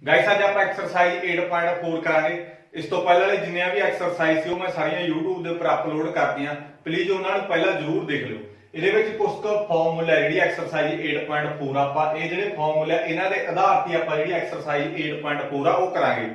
Guys आज आप exercise 8.4 करांगे। इस तो पहले वाले जिन्नियां भी एक्सरसाइज सी मैं सारियां YouTube ਦੇ ਉੱਪਰ ਅਪਲੋਡ ਕਰਤੀਆਂ। ਪਲੀਜ਼ ਉਹਨਾਂ ਨੂੰ ਪਹਿਲਾਂ ਜ਼ਰੂਰ ਦੇਖ ਲਿਓ। ਇਹਦੇ ਵਿੱਚ ਕੁਝ ਕੁ ਫਾਰਮੂਲਾ ਜਿਹੜੀ ਐਕਸਰਸਾਈਜ਼ 8.4 ਆਪਾਂ ਇਹ ਜਿਹੜੇ ਫਾਰਮੂਲਾ ਇਹਨਾਂ ਦੇ ਆਧਾਰ ਤੇ ਆਪਾਂ ਜਿਹੜੀ ਐਕਸਰਸਾਈਜ਼ 8.4 ਆ ਉਹ ਕਰਾਂਗੇ।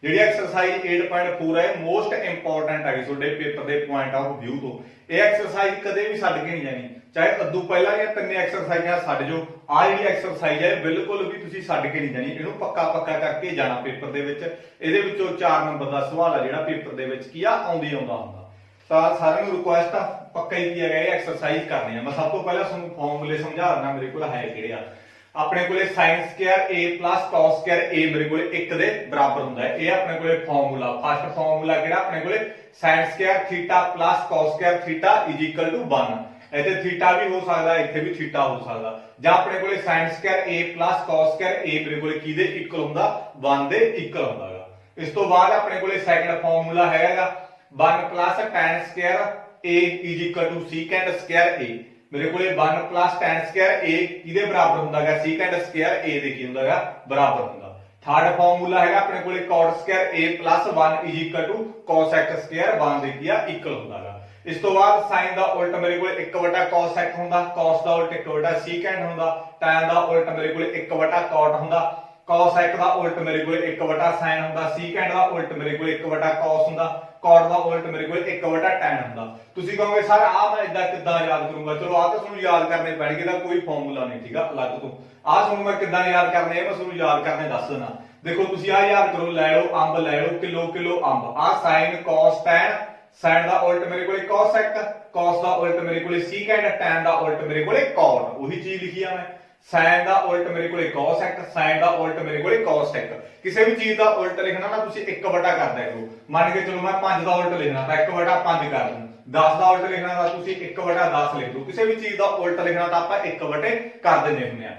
ਜਿਹੜੀ ਐਕਸਰਸਾਈਜ਼ 8.4 ਹੈ ਮੋਸਟ ਇੰਪੋਰਟੈਂਟ ਹੈ ਤੁਹਾਡੇ ਪੇਪਰ ਦੇ ਪੁਆਇੰਟ ਆਫ ਵਿਊ ਤੋਂ। ਇਹ ਐਕਸਰਸਾਈਜ਼ ਕਦੇ ਵੀ ਛੱਡ ਕੇ ਨਹੀਂ ਜਾਣੀ, ਚਾਹੇ ਅੱਧੂ ਪਹਿਲਾਂ ਜਾਂ ਤਿੰਨੇ ਐਕਸਰਸਾਈਜ਼ਾਂ ਛੱਡ ਜਾਓ। ਆ ਜਿਹੜੀ ਐਕਸਰਸਾਈਜ਼ ਹੈ ਬਿਲਕੁਲ ਵੀ ਤੁਸੀਂ ਛੱਡ ਕੇ ਨਹੀਂ ਜਾਣੀ, ਇਹਨੂੰ ਪੱਕਾ ਪੱਕਾ ਕਰਕੇ ਜਾਣਾ ਪੇਪਰ ਦੇ ਵਿੱਚ। ਇਹਦੇ ਵਿੱਚੋਂ 4 ਨੰਬਰ ਦਾ ਸਵਾਲ ਆ ਜਿਹੜਾ ਪੇਪਰ ਦੇ ਵਿੱਚ ਕੀ ਆ ਆਉਂਦਾ ਹੁੰਦਾ। ਤਾਂ ਸਾਰਿਆਂ ਨੂੰ ਰਿਕੁਐਸਟ ਆ ਪੱਕਾ ਹੀ ਕੀਆ ਗਿਆ ਇਹ ਐਕਸਰਸਾਈਜ਼ ਕਰਨੀ ਆ। ਮੈਂ ਸਭ ਤੋਂ ਪਹਿਲਾਂ ਤੁਹਾਨੂੰ ਫਾਰਮੂਲੇ ਸਮਝਾ ਦਿੰਦਾ ਮੇਰੇ ਕੋਲ ਹੈ ਕਿਹੜੇ ਆ। ਆਪਣੇ ਕੋਲੇ sin square a cos square a ਮੇਰੇ ਕੋਲੇ 1 ਦੇ ਬਰਾਬਰ ਹੁੰਦਾ ਹੈ। ਇਹ ਆਪਣੇ ਕੋਲੇ ਫਾਰਮੂਲਾ ਫਸਟ ਫਾਰਮੂਲਾ ਕਿਹੜਾ ਆਪਣੇ ਕੋਲੇ sin square theta cos square theta 1। ਇੱਥੇ ਥੀਟਾ ਵੀ ਹੋ ਸਕਦਾ, ਇੱਥੇ ਵੀ ਥੀਟਾ ਹੋ ਸਕਦਾ। ਜਾਂ ਆਪਣੇ ਕੋਲੇ sin square a cos square a ਮੇਰੇ ਕੋਲੇ ਕਿਹਦੇ ਇਕੁਅਲ ਹੁੰਦਾ 1 ਦੇ ਇਕੁਅਲ ਹੁੰਦਾਗਾ। ਇਸ ਤੋਂ ਬਾਅਦ ਆਪਣੇ ਕੋਲੇ ਸੈਕੰਡ ਫਾਰਮੂਲਾ ਹੈਗਾ 1 tan square a secant square a। ਮੇਰੇ ਕੋਲੇ 1 tan ਸਕੁਅਰ a ਕਿਹਦੇ ਬਰਾਬਰ ਹੁੰਦਾਗਾ secant ਸਕੁਅਰ a ਦੇ ਕੀ ਹੁੰਦਾਗਾ ਬਰਾਬਰ ਹੁੰਦਾ। ਥਰਡ ਫਾਰਮੂਲਾ ਹੈਗਾ ਆਪਣੇ ਕੋਲੇ cot square a 1 cos x square 1 ਦੇ ਕੀ ਆ ਇਕੁਅਲ ਹੁੰਦਾਗਾ। ਇਸ ਤੋਂ ਬਾਅਦ sin ਦਾ ਉਲਟ ਮੇਰੇ ਕੋਲੇ 1 cos x ਹੁੰਦਾ, cos ਦਾ ਉਲਟ 1 secant ਹੁੰਦਾ, tan ਦਾ ਉਲਟ ਮੇਰੇ ਕੋਲੇ 1 cot ਹੁੰਦਾ, cos x ਦਾ ਉਲਟ ਮੇਰੇ ਕੋਲੇ 1 sin ਹੁੰਦਾ, secant ਦਾ ਉਲਟ ਮੇਰੇ ਕੋਲੇ 1 cos ਹੁੰਦਾ, cot ਦਾ ਉਲਟ ਮੇਰੇ ਕੋਲੇ 1 tan ਹੁੰਦਾ। ਤੁਸੀਂ ਕਹੋਗੇ ਸਰ ਆ ਮੈਂ ਇਦਾਂ ਕਿੱਦਾਂ ਯਾਦ ਕਰੂੰਗਾ? ਚਲੋ ਆ ਤਾਂ ਤੁਹਾਨੂੰ ਯਾਦ ਕਰਨੇ ਪੈਣਗੇ, ਦਾ ਕੋਈ ਫਾਰਮੂਲਾ ਨਹੀਂ ਠੀਕ ਆ ਅਲੱਗ ਤੋਂ। ਆ ਤੁਹਾਨੂੰ ਮੈਂ ਕਿੱਦਾਂ ਯਾਦ ਕਰਨੇ ਆ ਮੈਂ ਤੁਹਾਨੂੰ ਯਾਦ ਕਰਨੇ ਦੱਸ ਦੇਣਾ। ਦੇਖੋ ਤੁਸੀਂ ਆ ਯਾਦ ਕਰੋ, ਲੈ ਲਓ ਅੰਬ, ਲੈ ਲਓ ਕਿਲੋ ਅੰਬ। ਆ sin cos tan, sin ਦਾ ਉਲਟ ਮੇਰੇ ਕੋਲੇ cos x, cos ਦਾ ਉਲਟ ਮੇਰੇ ਕੋਲੇ secant, tan ਦਾ ਉਲਟ ਮੇਰੇ ਕੋਲੇ cot। ਉਹੀ ਚੀਜ਼ ਲਿਖੀ ਆ ਮੈਂ। sin ਦਾ ਉਲਟ ਮੇਰੇ ਕੋਲੇ cos x, sin ਦਾ ਉਲਟ ਮੇਰੇ ਕੋਲੇ cos x। ਕਿਸੇ ਵੀ ਚੀਜ਼ ਦਾ ਉਲਟ ਲਿਖਣਾ ਨਾ ਤੁਸੀਂ 1 ਵਟਾ ਕਰ ਦਿਆ ਕਰੋ। ਮੰਨ ਕੇ ਚਲੋ ਮੈਂ 5 ਦਾ ਉਲਟ ਲਿਖਣਾ ਤਾਂ 1/5 ਕਰ ਦੂੰ। 10 ਦਾ ਉਲਟ ਲਿਖਣਾ ਤਾਂ ਤੁਸੀਂ 1/10 ਲਿਖ ਲਓ। ਕਿਸੇ ਵੀ ਚੀਜ਼ ਦਾ ਉਲਟ ਲਿਖਣਾ ਤਾਂ ਆਪਾਂ 1 ਵਟੇ ਕਰ ਦਿੰਦੇ ਹੁੰਦੇ ਆ।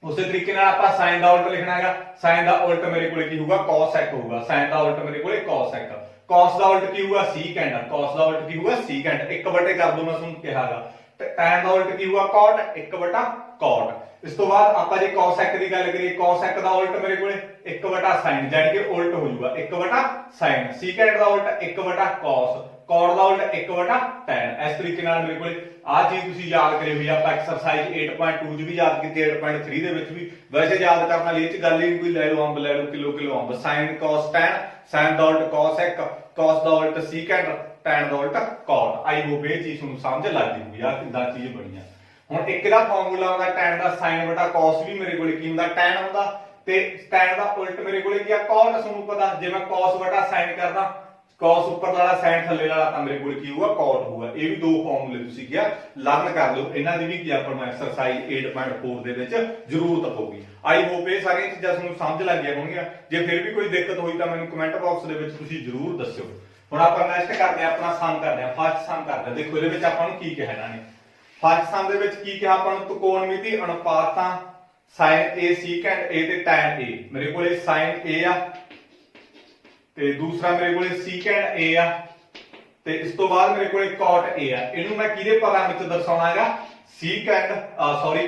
ਉਸੇ ਤਰੀਕੇ ਨਾਲ ਆਪਾਂ sin ਦਾ ਉਲਟ ਲਿਖਣਾ ਹੈਗਾ। sin ਦਾ ਉਲਟ ਮੇਰੇ ਕੋਲੇ ਕੀ ਹੋਊਗਾ cos x ਹੋਊਗਾ। sin ਦਾ ਉਲਟ ਮੇਰੇ ਕੋਲੇ cos x। cos ਦਾ ਉਲਟ ਕੀ ਹੋਊਗਾ secant। cos ਦਾ ਉਲਟ ਕੀ ਹੋਊਗਾ secant। 1 ਵਟੇ ਕਰ ਦੋ ਮੈਂ ਤੁਹਾਨੂੰ ਕਿਹਾਗਾ। ਤੇ tan ਦਾ ਉਲਟ ਕੀ ਹੋਊਗਾ cot, 1/cot। ਇਸ ਤੋਂ ਬਾਅਦ ਆਪਾਂ ਜੇ cos x ਦੀ ਗੱਲ ਕਰੀਏ, cos x ਦਾ ਉਲਟ ਮੇਰੇ ਕੋਲੇ 1/sin, ਜਾਨੀ ਕਿ ਉਲਟ ਹੋ ਜਾਊਗਾ 1/sin। secant ਦਾ ਉਲਟ 1/cos, cot ਦਾ ਉਲਟ 1/tan। ਇਸ ਤਰੀਕੇ ਨਾਲ ਮੇਰੇ ਕੋਲੇ ਆ ਚੀਜ਼ ਤੁਸੀਂ ਯਾਦ ਕਰੀ ਹੋਈ। ਆਪਾਂ ਐਕਸਰਸਾਈਜ਼ 8.2 ਚ ਵੀ ਯਾਦ ਕੀਤੀ, 8.3 ਦੇ ਵਿੱਚ ਵੀ। ਵੈਸੇ ਯਾਦ ਕਰਨ ਵਾਲੀ ਇਹ ਚ ਗੱਲ ਹੀ ਨਹੀਂ ਕੋਈ। ਲੈ ਲਓ ਅੰਬ, ਲੈ ਲਓ ਕਿਲੋ ਅੰਬ। sin cos tan, sin ਦਾ ਉਲਟ cos x, cos ਦਾ ਉਲਟ secant, tan ਦਾ ਉਲਟ cot। ਆਈ ਹੋਪ ਇਹ ਚੀਜ਼ ਤੁਹਾਨੂੰ ਸਮਝ ਲੱਗ ਗਈ ਹੋਊਗੀ ਆ ਕਿੱਦਾਂ ਚੀਜ਼ ਬਣੀ ਆ। ਹੁਣ ਇੱਕ ਦਾ ਫਾਰਮੂਲਾ ਹੁੰਦਾ tan ਦਾ sin cos ਵੀ ਮੇਰੇ ਕੋਲੇ ਕੀ ਹੁੰਦਾ tan ਹੁੰਦਾ, ਤੇ tan ਦਾ ਉਲਟ ਮੇਰੇ ਕੋਲੇ ਕੀ ਆ cot। ਤੁਹਾਨੂੰ ਪਤਾ ਜੇ ਮੈਂ cos sin ਕਰਦਾ, cos ਉੱਪਰ ਵਾਲਾ sin ਥੱਲੇ ਵਾਲਾ ਤਾਂ ਮੇਰੇ ਕੋਲੇ ਕੀ ਹੋਊਗਾ cot ਹੋਊਗਾ। ਇਹ ਵੀ ਦੋ ਫਾਰਮੂਲੇ ਤੁਸੀਂ ਕੀ ਆ ਲਰਨ ਕਰ ਲਓ। ਇਹਨਾਂ ਦੀ ਵੀ ਕੀ ਆਪਾਂ ਨੂੰ ਐਕਸਰਸਾਈਜ਼ 8.4 ਦੇ ਵਿੱਚ ਜ਼ਰੂਰਤ ਪਊਗੀ। ਆਈ ਹੋਪ ਇਹ ਸਾਰੀਆਂ ਚੀਜ਼ਾਂ ਤੁਹਾਨੂੰ ਸਮਝ ਲੱਗ ਗਈਆਂ ਹੋਣਗੀਆਂ। ਜੇ ਫਿਰ ਵੀ ਕੋਈ ਦਿੱਕਤ ਹੋਈ ਤਾਂ ਮੈਨੂੰ ਕਮੈਂਟ ਬਾਕਸ ਦੇ ਵਿੱਚ ਤੁਸੀਂ ਜ਼ਰੂਰ ਦੱਸਿਓ। ਹੁਣ ਆਪਾਂ ਨੈਕਸਟ ਕਰਦੇ ਆ, ਆਪਣਾ ਸਮ ਕਰਦੇ ਆ, ਫਸਟ ਸਮ ਕਰਦੇ ਆ। ਦੇਖੋ ਇਹਦੇ ਵਿੱਚ ਆਪਾਂ ਨੂੰ ਕੀ ਕਿਹਾ ਇਹਨਾਂ ਨੇ। ਫਸਟ ਸਮ ਦੇ ਵਿੱਚ ਕੀ ਕਿਹਾ ਆਪਾਂ ਨੂੰ, ਤ੍ਰਿਕੋਣਮਿਤੀ ਅਨੁਪਾਤਾਂ sin a secant a ਤੇ tan a। ਮੇਰੇ ਕੋਲੇ sin a ਆ ਤੇ ਦੂਸਰਾ ਮੇਰੇ ਕੋਲੇ secant a ਆ ਤੇ ਇਸ ਤੋਂ ਬਾਅਦ ਮੇਰੇ ਕੋਲੇ cot a ਆ। ਇਹਨੂੰ ਮੈਂ ਕਿਹਦੇ ਪਦਾਂ ਵਿੱਚ ਦਰਸਾਉਣਾ ਹੈਗਾ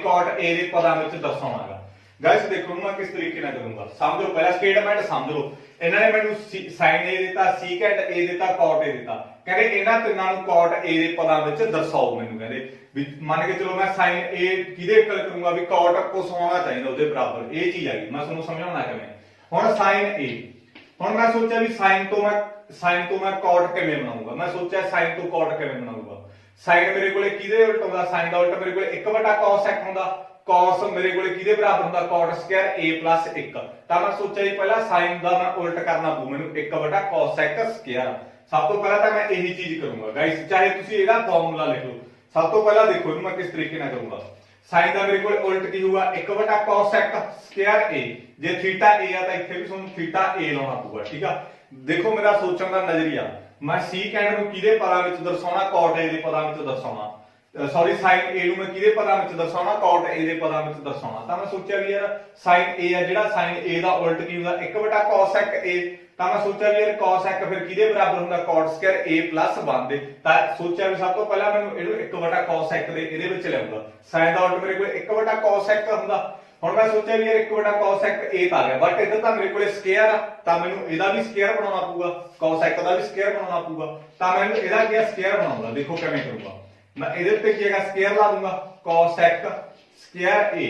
cot a ਦੇ ਪਦਾਂ ਵਿੱਚ ਦਰਸਾਉਣਾ ਹੈਗਾ। ਗਾਇਸ ਦੇਖੋ ਮੈਂ ਕਿਸ ਤਰੀਕੇ ਨਾਲ ਕਰੂੰਗਾ, ਸਮਝੋ ਪਹਿਲਾਂ ਸਟੇਟਮੈਂਟ ਸਮਝ ਲਓ। ਇਹਨਾਂ ਨੇ ਮੈਨੂੰ sin a ਦਿੱਤਾ, secant a ਦਿੱਤਾ, cot a ਦਿੱਤਾ। ਕਹਿੰਦੇ ਇਹਨਾਂ ਤਿੰਨਾਂ ਨੂੰ cot a ਦੇ ਪਦਾਂ ਵਿੱਚ ਦਰਸਾਓ। ਮੈਨੂੰ ਕਹਿੰਦੇ ਵੀ ਮੰਨ ਕੇ ਚਲੋ ਮੈਂ sin a ਕਿਹਦੇ ਇਕੁਅਲ ਕਰੂੰਗਾ ਵੀ cot ਕੁਛ ਹੋਣਾ ਚਾਹੀਦਾ ਉਹਦੇ ਬਰਾਬਰ। ਇਹ ਚੀਜ਼ ਆ ਗਈ, ਮੈਂ ਤੁਹਾਨੂੰ ਸਮਝਾਉਣਾ ਕਿਵੇਂ। ਹੁਣ sin a, ਹੁਣ ਮੈਂ ਸੋਚਿਆ ਵੀ sin ਤੋਂ ਮੈਂ cot ਕਿਵੇਂ ਬਣਾਉਂਗਾ। ਮੈਂ ਸੋਚਿਆ sin ਤੋਂ cot ਕਿਵੇਂ ਬਣਾਉਂਗਾ। sin ਮੇਰੇ ਕੋਲੇ ਕਿਹਦੇ ਉਲਟ ਹੁੰਦਾ, sin ਦਾ ਉਲਟ ਮੇਰੇ ਕੋਲੇ 1/cos x ਹੁੰਦਾ, cos ਮੇਰੇ ਕੋਲੇ ਕਿਹਦੇ ਬਰਾਬਰ ਹੁੰਦਾ cot ਸਕੁਅਰ a 1। ਤਾਂ ਮੈਂ ਸੋਚਿਆ ਜੀ ਪਹਿਲਾਂ sin ਦਾ ਮੈਂ ਉਲਟ ਕਰਨਾ ਪਊ ਮੈਨੂੰ 1/cos x ਸਕੁਅਰ। ਸਭ ਤੋਂ ਪਹਿਲਾਂ ਤਾਂ ਮੈਂ ਇਹੀ ਚੀਜ਼ ਕਰੂੰਗਾ ਗਾਇਸ, ਚਾਹੇ ਤੁਸੀਂ ਇਹਦਾ ਫਾਰਮੂਲਾ ਲਿਖ ਲਓ। ਸਭ ਤੋਂ ਪਹਿਲਾਂ ਦੇਖੋ ਇਹਨੂੰ ਮੈਂ ਕਿਸ ਤਰੀਕੇ ਨਾਲ ਕਰੂੰਗਾ। sin ਦਾ ਮੇਰੇ ਕੋਲ ਉਲਟ ਕੀ ਹੋਊਗਾ 1/cos x ਸਕੁਅਰ a। ਜੇ ਥੀਟਾ a ਆ ਤਾਂ ਇੱਥੇ ਵੀ ਤੁਹਾਨੂੰ ਥੀਟਾ a ਲਾਉਣਾ ਪਊਗਾ ਠੀਕ ਆ। ਦੇਖੋ ਮੇਰਾ ਸੋਚਣ ਦਾ ਨਜ਼ਰੀਆ, ਮੈਂ secant ਨੂੰ ਕਿਹਦੇ ਪਦਾਂ ਵਿੱਚ ਦਰਸਾਉਣਾ cot a ਦੇ ਪਦਾਂ ਵਿੱਚ ਦਰਸਾਉਣਾ। sin a ਨੂੰ ਮੈਂ ਕਿਹਦੇ ਪਦਾਂ ਵਿੱਚ ਦਰਸਾਉਣਾ cot a ਦੇ ਪਦਾਂ ਵਿੱਚ ਦਰਸਾਉਣਾ। ਤਾਂ ਮੈਂ ਸੋਚਿਆ ਵੀ ਯਾਰ sin a ਆ ਜਿਹੜਾ sin a ਦਾ ਉਲਟ ਕੀ ਹੁੰਦਾ 1/cos x a। ਤਾਂ ਮੈਂ ਸੋਚਿਆ ਵੀ ਯਾਰ cos x ਫਿਰ ਕਿਹਦੇ ਬਰਾਬਰ ਹੁੰਦਾ cot ਸਕੁਅਰ a 1 ਦੇ। ਤਾਂ ਸੋਚਿਆ ਵੀ ਸਭ ਤੋਂ ਪਹਿਲਾਂ ਮੈਨੂੰ ਇਹਨੂੰ 1/cos x ਦੇ ਇਹਦੇ ਵਿੱਚ ਲਿਆਉਂਗਾ। sin ਦਾ ਉਲਟ ਮੇਰੇ ਕੋਲ 1/cos x ਹੁੰਦਾ। ਹੁਣ ਮੈਂ ਸੋਚਿਆ ਵੀ ਯਾਰ 1 cos sec a ਤਾਂ ਆ ਗਿਆ, ਬਟ ਇੱਧਰ ਤਾਂ ਮੇਰੇ ਕੋਲੇ ਸਕੁਅਰ ਆ, ਤਾਂ ਮੈਨੂੰ ਇਹਦਾ ਵੀ ਸਕੁਅਰ ਬਣਾਉਣਾ ਪਊਗਾ, cos sec ਦਾ ਵੀ ਸਕੁਅਰ ਬਣਾਉਣਾ ਪਊਗਾ। ਤਾਂ ਮੈਨੂੰ ਇਹਦਾ ਕੀ ਸਕੁਅਰ ਬਣਾਉਂਗਾ, ਦੇਖੋ ਕਿਵੇਂ ਕਰੂੰਗਾ ਮੈਂ। ਇਹਦੇ ਉੱਤੇ ਕੀ ਹੈਗਾ ਸਕੁਅਰ ਲਾ ਦੂੰਗਾ cos sec ਸਕੁਅਰ a,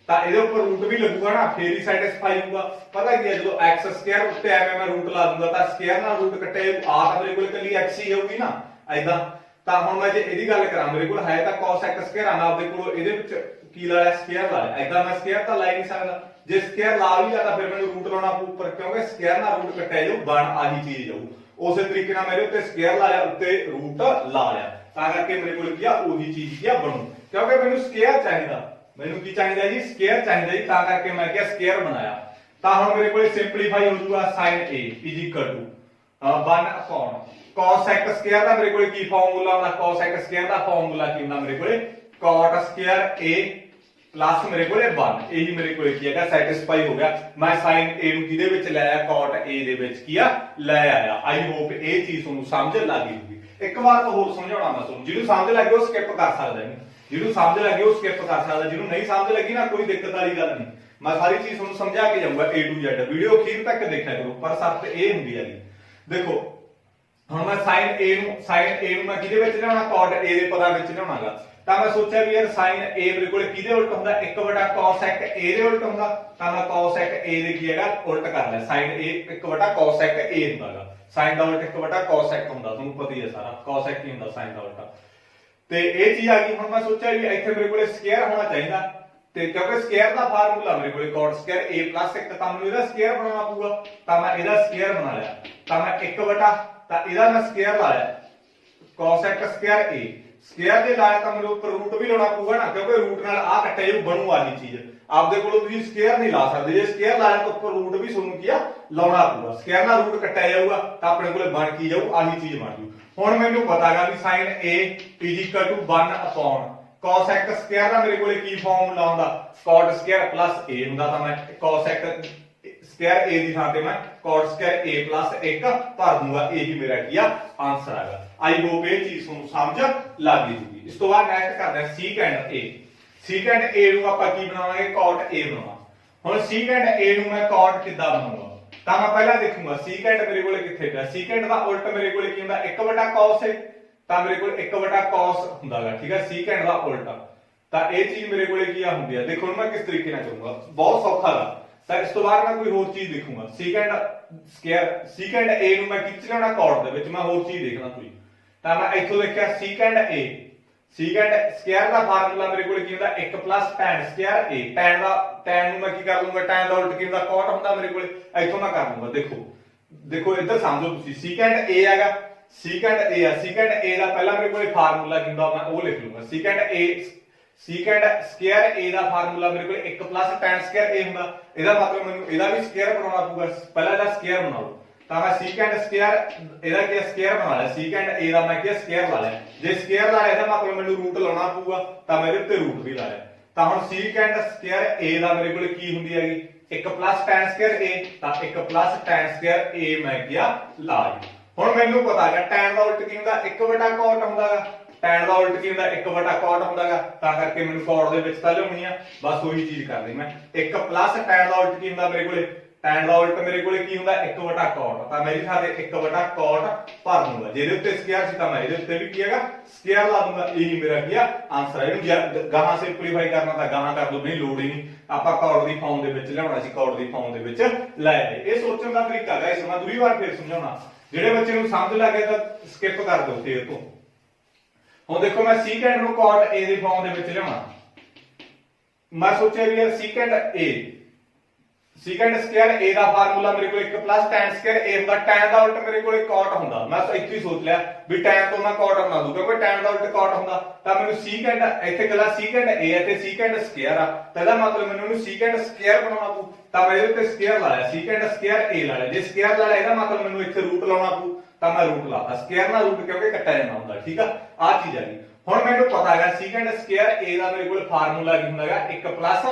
ਤਾਂ ਇਹਦੇ ਉੱਪਰ ਰੂਟ ਵੀ ਲੱਗੂਗਾ ਨਾ, ਫੇਰ ਹੀ ਸੈਟੀਸਫਾਈ ਹੋਊਗਾ। ਪਤਾ ਕੀ ਹੈ ਜਦੋਂ x ਸਕੁਅਰ ਉੱਤੇ ਐਵੇਂ ਮੈਂ ਰੂਟ ਲਾ ਦੂੰਗਾ ਤਾਂ ਸਕੁਅਰ ਨਾਲ ਰੂਟ ਕੱਟੇ ਆ ਤਾਂ ਮੇਰੇ ਕੋਲ ਇਕੱਲੀ x ਹੀ ਹੋਊਗੀ ਨਾ ਐਦਾਂ। ਤਾਂ ਹੁਣ ਮੈਂ ਜੇ ਇਹਦੀ ਗੱਲ ਕਰਾਂ, ਮੇਰੇ ਕੋਲ ਹੈ ਤਾਂ cos sec ਸਕੁਅਰ ਆ, ਮੈਂ ਆਪਦੇ ਕੋਲ ਇਹਦੇ ਵਿੱਚ ਕੀ ਲਾਇਆ ਸਕੁਅਰ ਲਾਇਆ, ਐਦਾਂ ਮੈਂ ਸਕੁਅਰ ਤਾਂ ਲਾ ਹੀ ਨਹੀਂ ਸਕਦਾ। ਜੇ ਸਕੁਅਰ ਲਾ ਵੀ ਲਿਆ ਤਾਂ ਫਿਰ ਮੈਨੂੰ ਰੂਟ ਲਾਉਣਾ ਪਊ ਉੱਪਰ, ਕਿਉਂਕਿ ਸਕੁਅਰ ਨਾਲ ਰੂਟ ਕੱਟਿਆ ਜਾਊ, ਬਣ ਆਹੀ ਚੀਜ਼ ਜਾਊ। ਉਸੇ ਤਰੀਕੇ ਨਾਲ ਮੇਰੇ ਉੱਤੇ ਸਕੁਅਰ ਲਾਇਆ, ਉੱਤੇ ਰੂਟ ਲਾ ਲਿਆ, ਤਾਂ ਕਰਕੇ ਮੇਰੇ ਕੋਲ ਕੀ ਆ ਉਹੀ ਚੀਜ਼ ਕੀ ਆ ਬਣੂ, ਕਿਉਂਕਿ ਮੈਨੂੰ ਸਕੁਅਰ ਚਾਹੀਦਾ। ਮੈਨੂੰ ਕੀ ਚਾਹੀਦਾ ਜੀ, ਸਕੁਅਰ ਚਾਹੀਦਾ ਜੀ, ਤਾਂ ਕਰਕੇ ਮੈਂ ਕਿਹਾ ਸਕੁਅਰ ਬਣਾਇਆ। ਤਾਂ ਹੁਣ ਮੇਰੇ ਕੋਲ ਸਿੰਪਲੀਫਾਈ ਹੋ ਜਾਊਗਾ sin a = 1 cos sec square ਦਾ ਮੇਰੇ ਕੋਲ ਕੀ ਫਾਰਮੂਲਾ ਹੁੰਦਾ, cos sec ਸਕੁਅਰ ਦਾ ਫਾਰਮੂਲਾ ਕੀ ਹੁੰਦਾ ਮੇਰੇ ਕੋਲੇ cot ਸਕੁਅਰ a ਪਲੱਸ ਮੇਰੇ ਕੋਲੇ 1। ਇਹੀ ਮੇਰੇ ਕੋਲੇ ਕੀ ਹੈਗਾ ਸੈਟੀਸਫਾਈ ਹੋ ਗਿਆ। ਮੈਂ sin a ਨੂੰ ਕਿਹਦੇ ਵਿੱਚ ਲੈ ਆਇਆ, cot a ਦੇ ਵਿੱਚ ਕੀ ਆ ਲੈ ਆਇਆ। ਆਈ ਹੋਪ ਇਹ ਚੀਜ਼ ਤੁਹਾਨੂੰ ਸਮਝ ਲੱਗ ਗਈ ਹੋਊਗੀ। ਇੱਕ ਵਾਰ ਤਾਂ ਹੋਰ ਸਮਝਾਉਣਾ ਮੈਂ ਤੁਹਾਨੂੰ, ਜਿਹਨੂੰ ਸਮਝ ਲੱਗੇ ਉਹ ਸਕਿਪ ਕਰ ਸਕਦਾ ਹੈ, ਜਿਹਨੂੰ ਸਮਝ ਲੱਗੇ ਉਹ ਸਕਿਪ ਕਰ ਸਕਦਾ, ਜਿਹਨੂੰ ਨਹੀਂ ਸਮਝ ਲੱਗੀ ਨਾ ਕੋਈ ਦਿੱਕਤ ਵਾਲੀ ਗੱਲ ਨਹੀਂ, ਮੈਂ ਸਾਰੀ ਚੀਜ਼ ਤੁਹਾਨੂੰ ਸਮਝਾ ਕੇ ਜਾਊਂਗਾ A to Z। ਵੀਡੀਓ ਅਖੀਰ ਤੱਕ ਦੇਖਿਆ ਕਰੋ, ਪਰ ਸ਼ਰਤ ਇਹ ਹੁੰਦੀ ਹੈਗੀ, ਦੇਖੋ ਹੁਣ ਮੈਂ sin a ਨੂੰ ਮੈਂ ਕਿਹਦੇ ਵਿੱਚ ਲਿਆਉਣਾ, cot a ਦੇ ਪਦਾਂ ਵਿੱਚ ਲਿਆਉਣਾਗਾ। ਤਾਂ ਮੈਂ ਸੋਚਿਆ ਵੀ ਯਾਰ sin a ਮੇਰੇ ਕੋਲੇ ਕਿਹਦੇ ਉਲਟ ਹੁੰਦਾ, 1 cos sec a ਦੇ ਉਲਟ ਹੁੰਦਾ, ਤਾਂ ਮੈਂ cos sec a ਦੇ ਕੀ ਹੈਗਾ ਉਲਟ ਕਰ ਲਿਆ। sin a 1 cos sec a ਹੁੰਦਾਗਾ, sin ਦਾ ਉਲਟ 1 cos sec ਹੁੰਦਾ, ਤੁਹਾਨੂੰ ਪਤਾ ਹੀ ਹੈ ਸਾਰਾ, cos sec ਹੀ ਹੁੰਦਾ sin ਦਾ ਉਲਟ। ਤੇ ਇਹ ਚੀਜ਼ ਆ ਗਈ। ਹੁਣ ਮੈਂ ਸੋਚਿਆ ਵੀ ਇੱਥੇ ਮੇਰੇ ਕੋਲੇ ਸਕੁਅਰ ਹੋਣਾ ਚਾਹੀਦਾ, ਤੇ ਕਿਉਂਕਿ ਸਕੁਅਰ ਦਾ ਫਾਰਮੂਲਾ ਮੇਰੇ ਕੋਲੇ cot ਸਕੁਅਰ a + 1, ਤਾਂ ਮੈਨੂੰ ਇਹਦਾ ਸਕੁਅਰ ਬਣਾਉਣਾ ਪਊਗਾ, ਤਾਂ ਮੈਂ ਇਹਦਾ ਸਕੁਅਰ ਬਣਾ ਲਿਆ। ਤਾਂ ਮੈਂ 1 ਤਾਂ ਇਹਦਾ ਮੈਂ ਸਕੁਅਰ ਲਾਇਆ cos sec square a, square ਦੇ ਲਾਇਆ ਤਾਂ ਮੈਨੂੰ ਉੱਪਰ ਰੂਟ ਵੀ ਲਾਉਣਾ ਪਊਗਾ ਨਾ, ਕਿਉਂਕਿ ਰੂਟ ਨਾਲ ਆ ਕੱਟਿਆ ਜਾਊ, ਬਣੂ ਆਹੀ ਚੀਜ਼। ਆਪਦੇ ਕੋਲੋਂ ਤੁਸੀਂ ਸਕੁਅਰ ਨਹੀਂ ਲਾ ਸਕਦੇ, ਜੇ ਸਕੁਅਰ ਲਾਇਆ ਤਾਂ ਉੱਪਰ ਰੂਟ ਵੀ ਤੁਹਾਨੂੰ ਕੀ ਆ ਲਾਉਣਾ ਪਊਗਾ। ਸਕੁਅਰ ਨਾਲ ਰੂਟ ਕੱਟਿਆ ਜਾਊਗਾ ਤਾਂ ਆਪਣੇ ਕੋਲੇ ਬਣ ਕੀ ਜਾਊ, ਆਹੀ ਚੀਜ਼ ਬਣ ਜੂ। ਹੁਣ ਮੈਨੂੰ ਪਤਾਗਾ ਵੀ sin a = 1 cos sec square ਦਾ ਮੇਰੇ ਕੋਲੇ ਕੀ ਫਾਰਮੂਲਾ ਹੁੰਦਾ, cot ਸਕੁਅਰ + a ਹੁੰਦਾ, ਤਾਂ ਮੈਂ cos sec ਸਕੁਅਰ a ਦੀ ਥਾਂ ਤੇ ਮੈਂ cot ਸਕੁਅਰ a + 1 ਭਰ ਦੂੰਗਾ। ਇਹੀ ਮੇਰਾ ਕੀ ਆ ਆਨਸਰ ਆਗਾ। ਆਈ ਹੋਪ ਇਹ ਚੀਜ਼ ਤੁਹਾਨੂੰ ਸਮਝ ਲੱਗ ਗਈ ਹੋਊਗੀ। ਇਸ ਤੋਂ ਬਾਅਦ ਨੈਕਸਟ ਕਰਦੇ ਹਾਂ secant a। secant a ਨੂੰ ਆਪਾਂ ਕੀ ਬਣਾਵਾਂਗੇ, cot a ਬਣਾਉਣਾ। ਹੁਣ secant a ਨੂੰ ਮੈਂ cot ਕਿੱਦਾਂ ਬਣਾਉਂਗਾ, ਤਾਂ ਮੈਂ ਪਹਿਲਾਂ ਦੇਖੂੰਗਾ secant ਮੇਰੇ ਕੋਲੇ ਕਿੱਥੇ ਪਿਆ। secant ਦਾ ਉਲਟ ਮੇਰੇ ਕੋਲੇ ਕੀ ਹੁੰਦਾ, 1 cos a, ਤਾਂ ਮੇਰੇ ਕੋਲ 1 cos ਹੁੰਦਾਗਾ, ਠੀਕ ਹੈ। secant ਦਾ ਉਲਟ ਤਾਂ ਇਹ ਚੀਜ਼ ਮੇਰੇ ਕੋਲੇ ਕੀ ਆ ਹੁੰਦੀ ਆ। ਦੇਖੋ ਹੁਣ ਮੈਂ ਕਿਸ ਤਰੀਕੇ ਨਾਲ ਕਰੂੰਗਾ, ਬਹੁਤ ਸੌਖਾ ਗਾ। ਤਾਂ ਇਸ ਤੋਂ ਬਾਅਦ ਮੈਂ ਕੋਈ ਹੋਰ ਚੀਜ਼ ਦੇਖੂੰਗਾ, secant a ਨੂੰ ਮੈਂ ਕਿੱਥੇ ਲਿਆਉਣਾ, cot ਦੇ ਵਿੱਚ। ਮੈਂ ਹੋਰ ਚੀਜ਼ ਦੇਖਣਾ ਕੋਈ, ਤਾਂ ਮੈਂ ਇੱਥੋਂ ਦੇਖਿਆ secant a, secant square the formula ਮੇਰੇ ਕੋਲ ਕੀ ਹੁੰਦਾ, 1 + tan ਸਕੁਅਰ a। tan ਨੂੰ ਮੈਂ ਕੀ ਕਰ ਲੂੰਗਾ, tan ਦਾ ਉਲਟ ਕੀ ਹੁੰਦਾ, cot ਹੁੰਦਾ ਮੇਰੇ ਕੋਲੇ। ਇੱਥੋਂ ਮੈਂ ਕਰ ਲੂੰਗਾ, ਦੇਖੋ ਇੱਧਰ ਸਮਝੋ ਤੁਸੀਂ, secant a ਹੈਗਾ, secant a ਆ, secant a ਦਾ ਪਹਿਲਾਂ ਮੇਰੇ ਕੋਲੇ ਫਾਰਮੂਲਾ ਕੀ ਹੁੰਦਾ ਮੈਂ ਉਹ ਲਿਖ ਲੂੰਗਾ। secant square a the formula ਮੇਰੇ ਕੋਲੇ 1 + tan ਸਕੁਅਰ a ਹੁੰਦਾ। ਇਹਦਾ ਮਤਲਬ ਮੈਨੂੰ ਇਹਦਾ ਵੀ ਸਕੁਅਰ ਬਣਾਉਣਾ ਪਊਗਾ, ਪਹਿਲਾਂ ਇਹਦਾ ਸਕੁਅਰ ਬਣਾ ਲਓ। ਤਾਂ ਮੈਂ secant ਸਕੁਅਰ ਇਹਦਾ ਕੀ ਸਕੁਅਰ ਬਣਾ ਲਿਆ, secant a ਦਾ ਮੈਂ ਕੀ ਸਕੁਅਰ ਲਾ ਲਿਆ। ਜੇ ਸਕੁਅਰ ਲਾ ਲਿਆ ਇਹਦਾ ਮਤਲਬ ਮੈਨੂੰ ਰੂਟ ਲਾਉਣਾ ਪਊਗਾ, ਤਾਂ ਮੈਂ ਇਹਦੇ ਉੱਤੇ ਰੂਟ ਵੀ ਲਾਇਆ। ਤਾਂ ਹੁਣ secant ਸਕੁਅਰ a ਦਾ ਮੇਰੇ ਕੋਲੇ ਕੀ ਹੁੰਦੀ ਹੈਗੀ, 1 + tan ਸਕੁਅਰ a, ਤਾਂ 1 + tan ਸਕੁਅਰ a ਮੈਂ ਕਿਹਾ ਲਾ ਲਈ। ਹੁਣ ਮੈਨੂੰ ਪਤਾ ਹੈਗਾ tan ਦਾ ਉਲਟ ਕੀ ਹੁੰਦਾ, 1 cot ਹੁੰਦਾਗਾ। tan ਦਾ ਉਲਟ ਕੀ ਹੁੰਦਾ, 1 cot ਹੁੰਦਾਗਾ, ਤਾਂ ਕਰਕੇ ਮੈਨੂੰ cot ਦੇ ਵਿੱਚ ਤਾਂ ਲਿਆਉਣੀ ਆ, ਬਸ ਉਹੀ ਚੀਜ਼ ਕਰਨੀ ਮੈਂ। 1 + tan ਦਾ ਉਲਟ ਕੀ ਹੁੰਦਾ ਮੇਰੇ ਕੋਲੇ, tan ਦਾ ਉਲਟ ਮੇਰੇ ਕੋਲੇ ਕੀ ਹੁੰਦਾ, 1 cot, ਤਾਂ ਮੇਰੀ ਥਾਂ ਤੇ 1 cot ਭਰ ਦੂੰਗਾ। ਜਿਹਦੇ ਉੱਤੇ ਸਕੁਅਰ ਸੀ ਤਾਂ ਮੈਂ ਇਹਦੇ ਉੱਤੇ ਵੀ ਕੀ ਹੈਗਾ ਸਕੁਅਰ ਲਾ ਦੂੰਗਾ। ਇਹੀ ਮੇਰਾ ਕੀ ਆ ਆਨਸਰ ਹੈ। ਇਹਨੂੰ ਗਾਹਾਂ ਸਿੰਪਲੀਫਾਈ ਕਰਨਾ ਤਾਂ ਗਾਹਾਂ ਕਰ ਲਓ, ਨਹੀਂ ਲੋੜ ਹੀ ਨਹੀਂ। ਆਪਾਂ cot ਦੀ ਫਾਰਮ ਦੇ ਵਿੱਚ ਲਿਆਉਣਾ ਸੀ, cot ਦੀ ਫਾਰਮ ਦੇ ਵਿੱਚ ਲੈ ਆਏ। ਇਹ ਸੋਚਣ ਦਾ ਤਰੀਕਾ ਹੈ, ਇਸ ਮੈਂ ਦੂਰੀ ਵਾਰ ਫੇਰ ਸਮਝਾਉਣਾ। ਜਿਹੜੇ ਬੱਚੇ ਨੂੰ ਸਮਝ ਲੱਗ ਗਿਆ ਤਾਂ ਸਕਿਪ ਕਰ ਦਿਓ ਫੇਰ ਤੋਂ। ਹੁਣ ਦੇਖੋ ਮੈਂ secant ਨੂੰ cot a ਦੀ ਫਾਰਮ ਦੇ ਵਿੱਚ ਲਿਆਉਣਾ। ਮੈਂ ਸੋਚਿਆ ਵੀ ਯਾਰ secant square a the formula ਮੇਰੇ ਕੋਲ 1 + tan ਸਕੁਅਰ a ਹੁੰਦਾ, tan ਦਾ ਉਲਟ ਮੇਰੇ ਕੋਲੇ cot ਹੁੰਦਾ। ਮੈਂ ਤਾਂ ਇੱਥੇ ਹੀ ਸੋਚ ਲਿਆ ਵੀ tan ਤੋਂ ਮੈਂ cot ਬਣਾ ਦੂੰ, ਕਿਉਂਕਿ tan ਦਾ ਉਲਟ cot ਹੁੰਦਾ। ਤਾਂ ਮੈਨੂੰ secant ਇੱਥੇ ਗੱਲਾਂ secant a ਹੈ ਤੇ secant ਸਕੁਅਰ ਆ, ਤਾਂ ਇਹਦਾ ਮਤਲਬ ਮੈਨੂੰ ਇਹਨੂੰ secant ਸਕੁਅਰ ਬਣਾਉਣਾ ਪਊ। ਤਾਂ ਮੈਂ ਇਹਦੇ ਉੱਤੇ ਸਕੁਅਰ ਲਾਇਆ, secant ਸਕੁਅਰ a ਲਾ ਲਿਆ। ਜੇ ਸਕੁਅਰ ਲਾ ਲਿਆ ਇਹਦਾ ਮਤਲਬ ਮੈਨੂੰ ਇੱਥੇ ਰੂਟ ਲਾਉਣਾ ਪਊ, ਤਾਂ ਮੈਂ ਰੂਟ ਲਾਤਾ। ਸਕੁਅਰ ਨਾਲ ਰੂਟ ਕਿਉਂਕਿ ਕੱਟਿਆ ਜਾਂਦਾ ਹੁੰਦਾ, ਠੀਕ ਆ। ਆਹ ਚੀਜ਼ ਆ ਗਈ। ਹੁਣ ਮੈਨੂੰ ਪਤਾ ਹੈਗਾ secant ਸਕੁਅਰ a ਦਾ ਮੇਰੇ ਕੋਲ ਫਾਰਮੂਲਾ ਕੀ ਹੁੰਦਾਗਾ, 1 +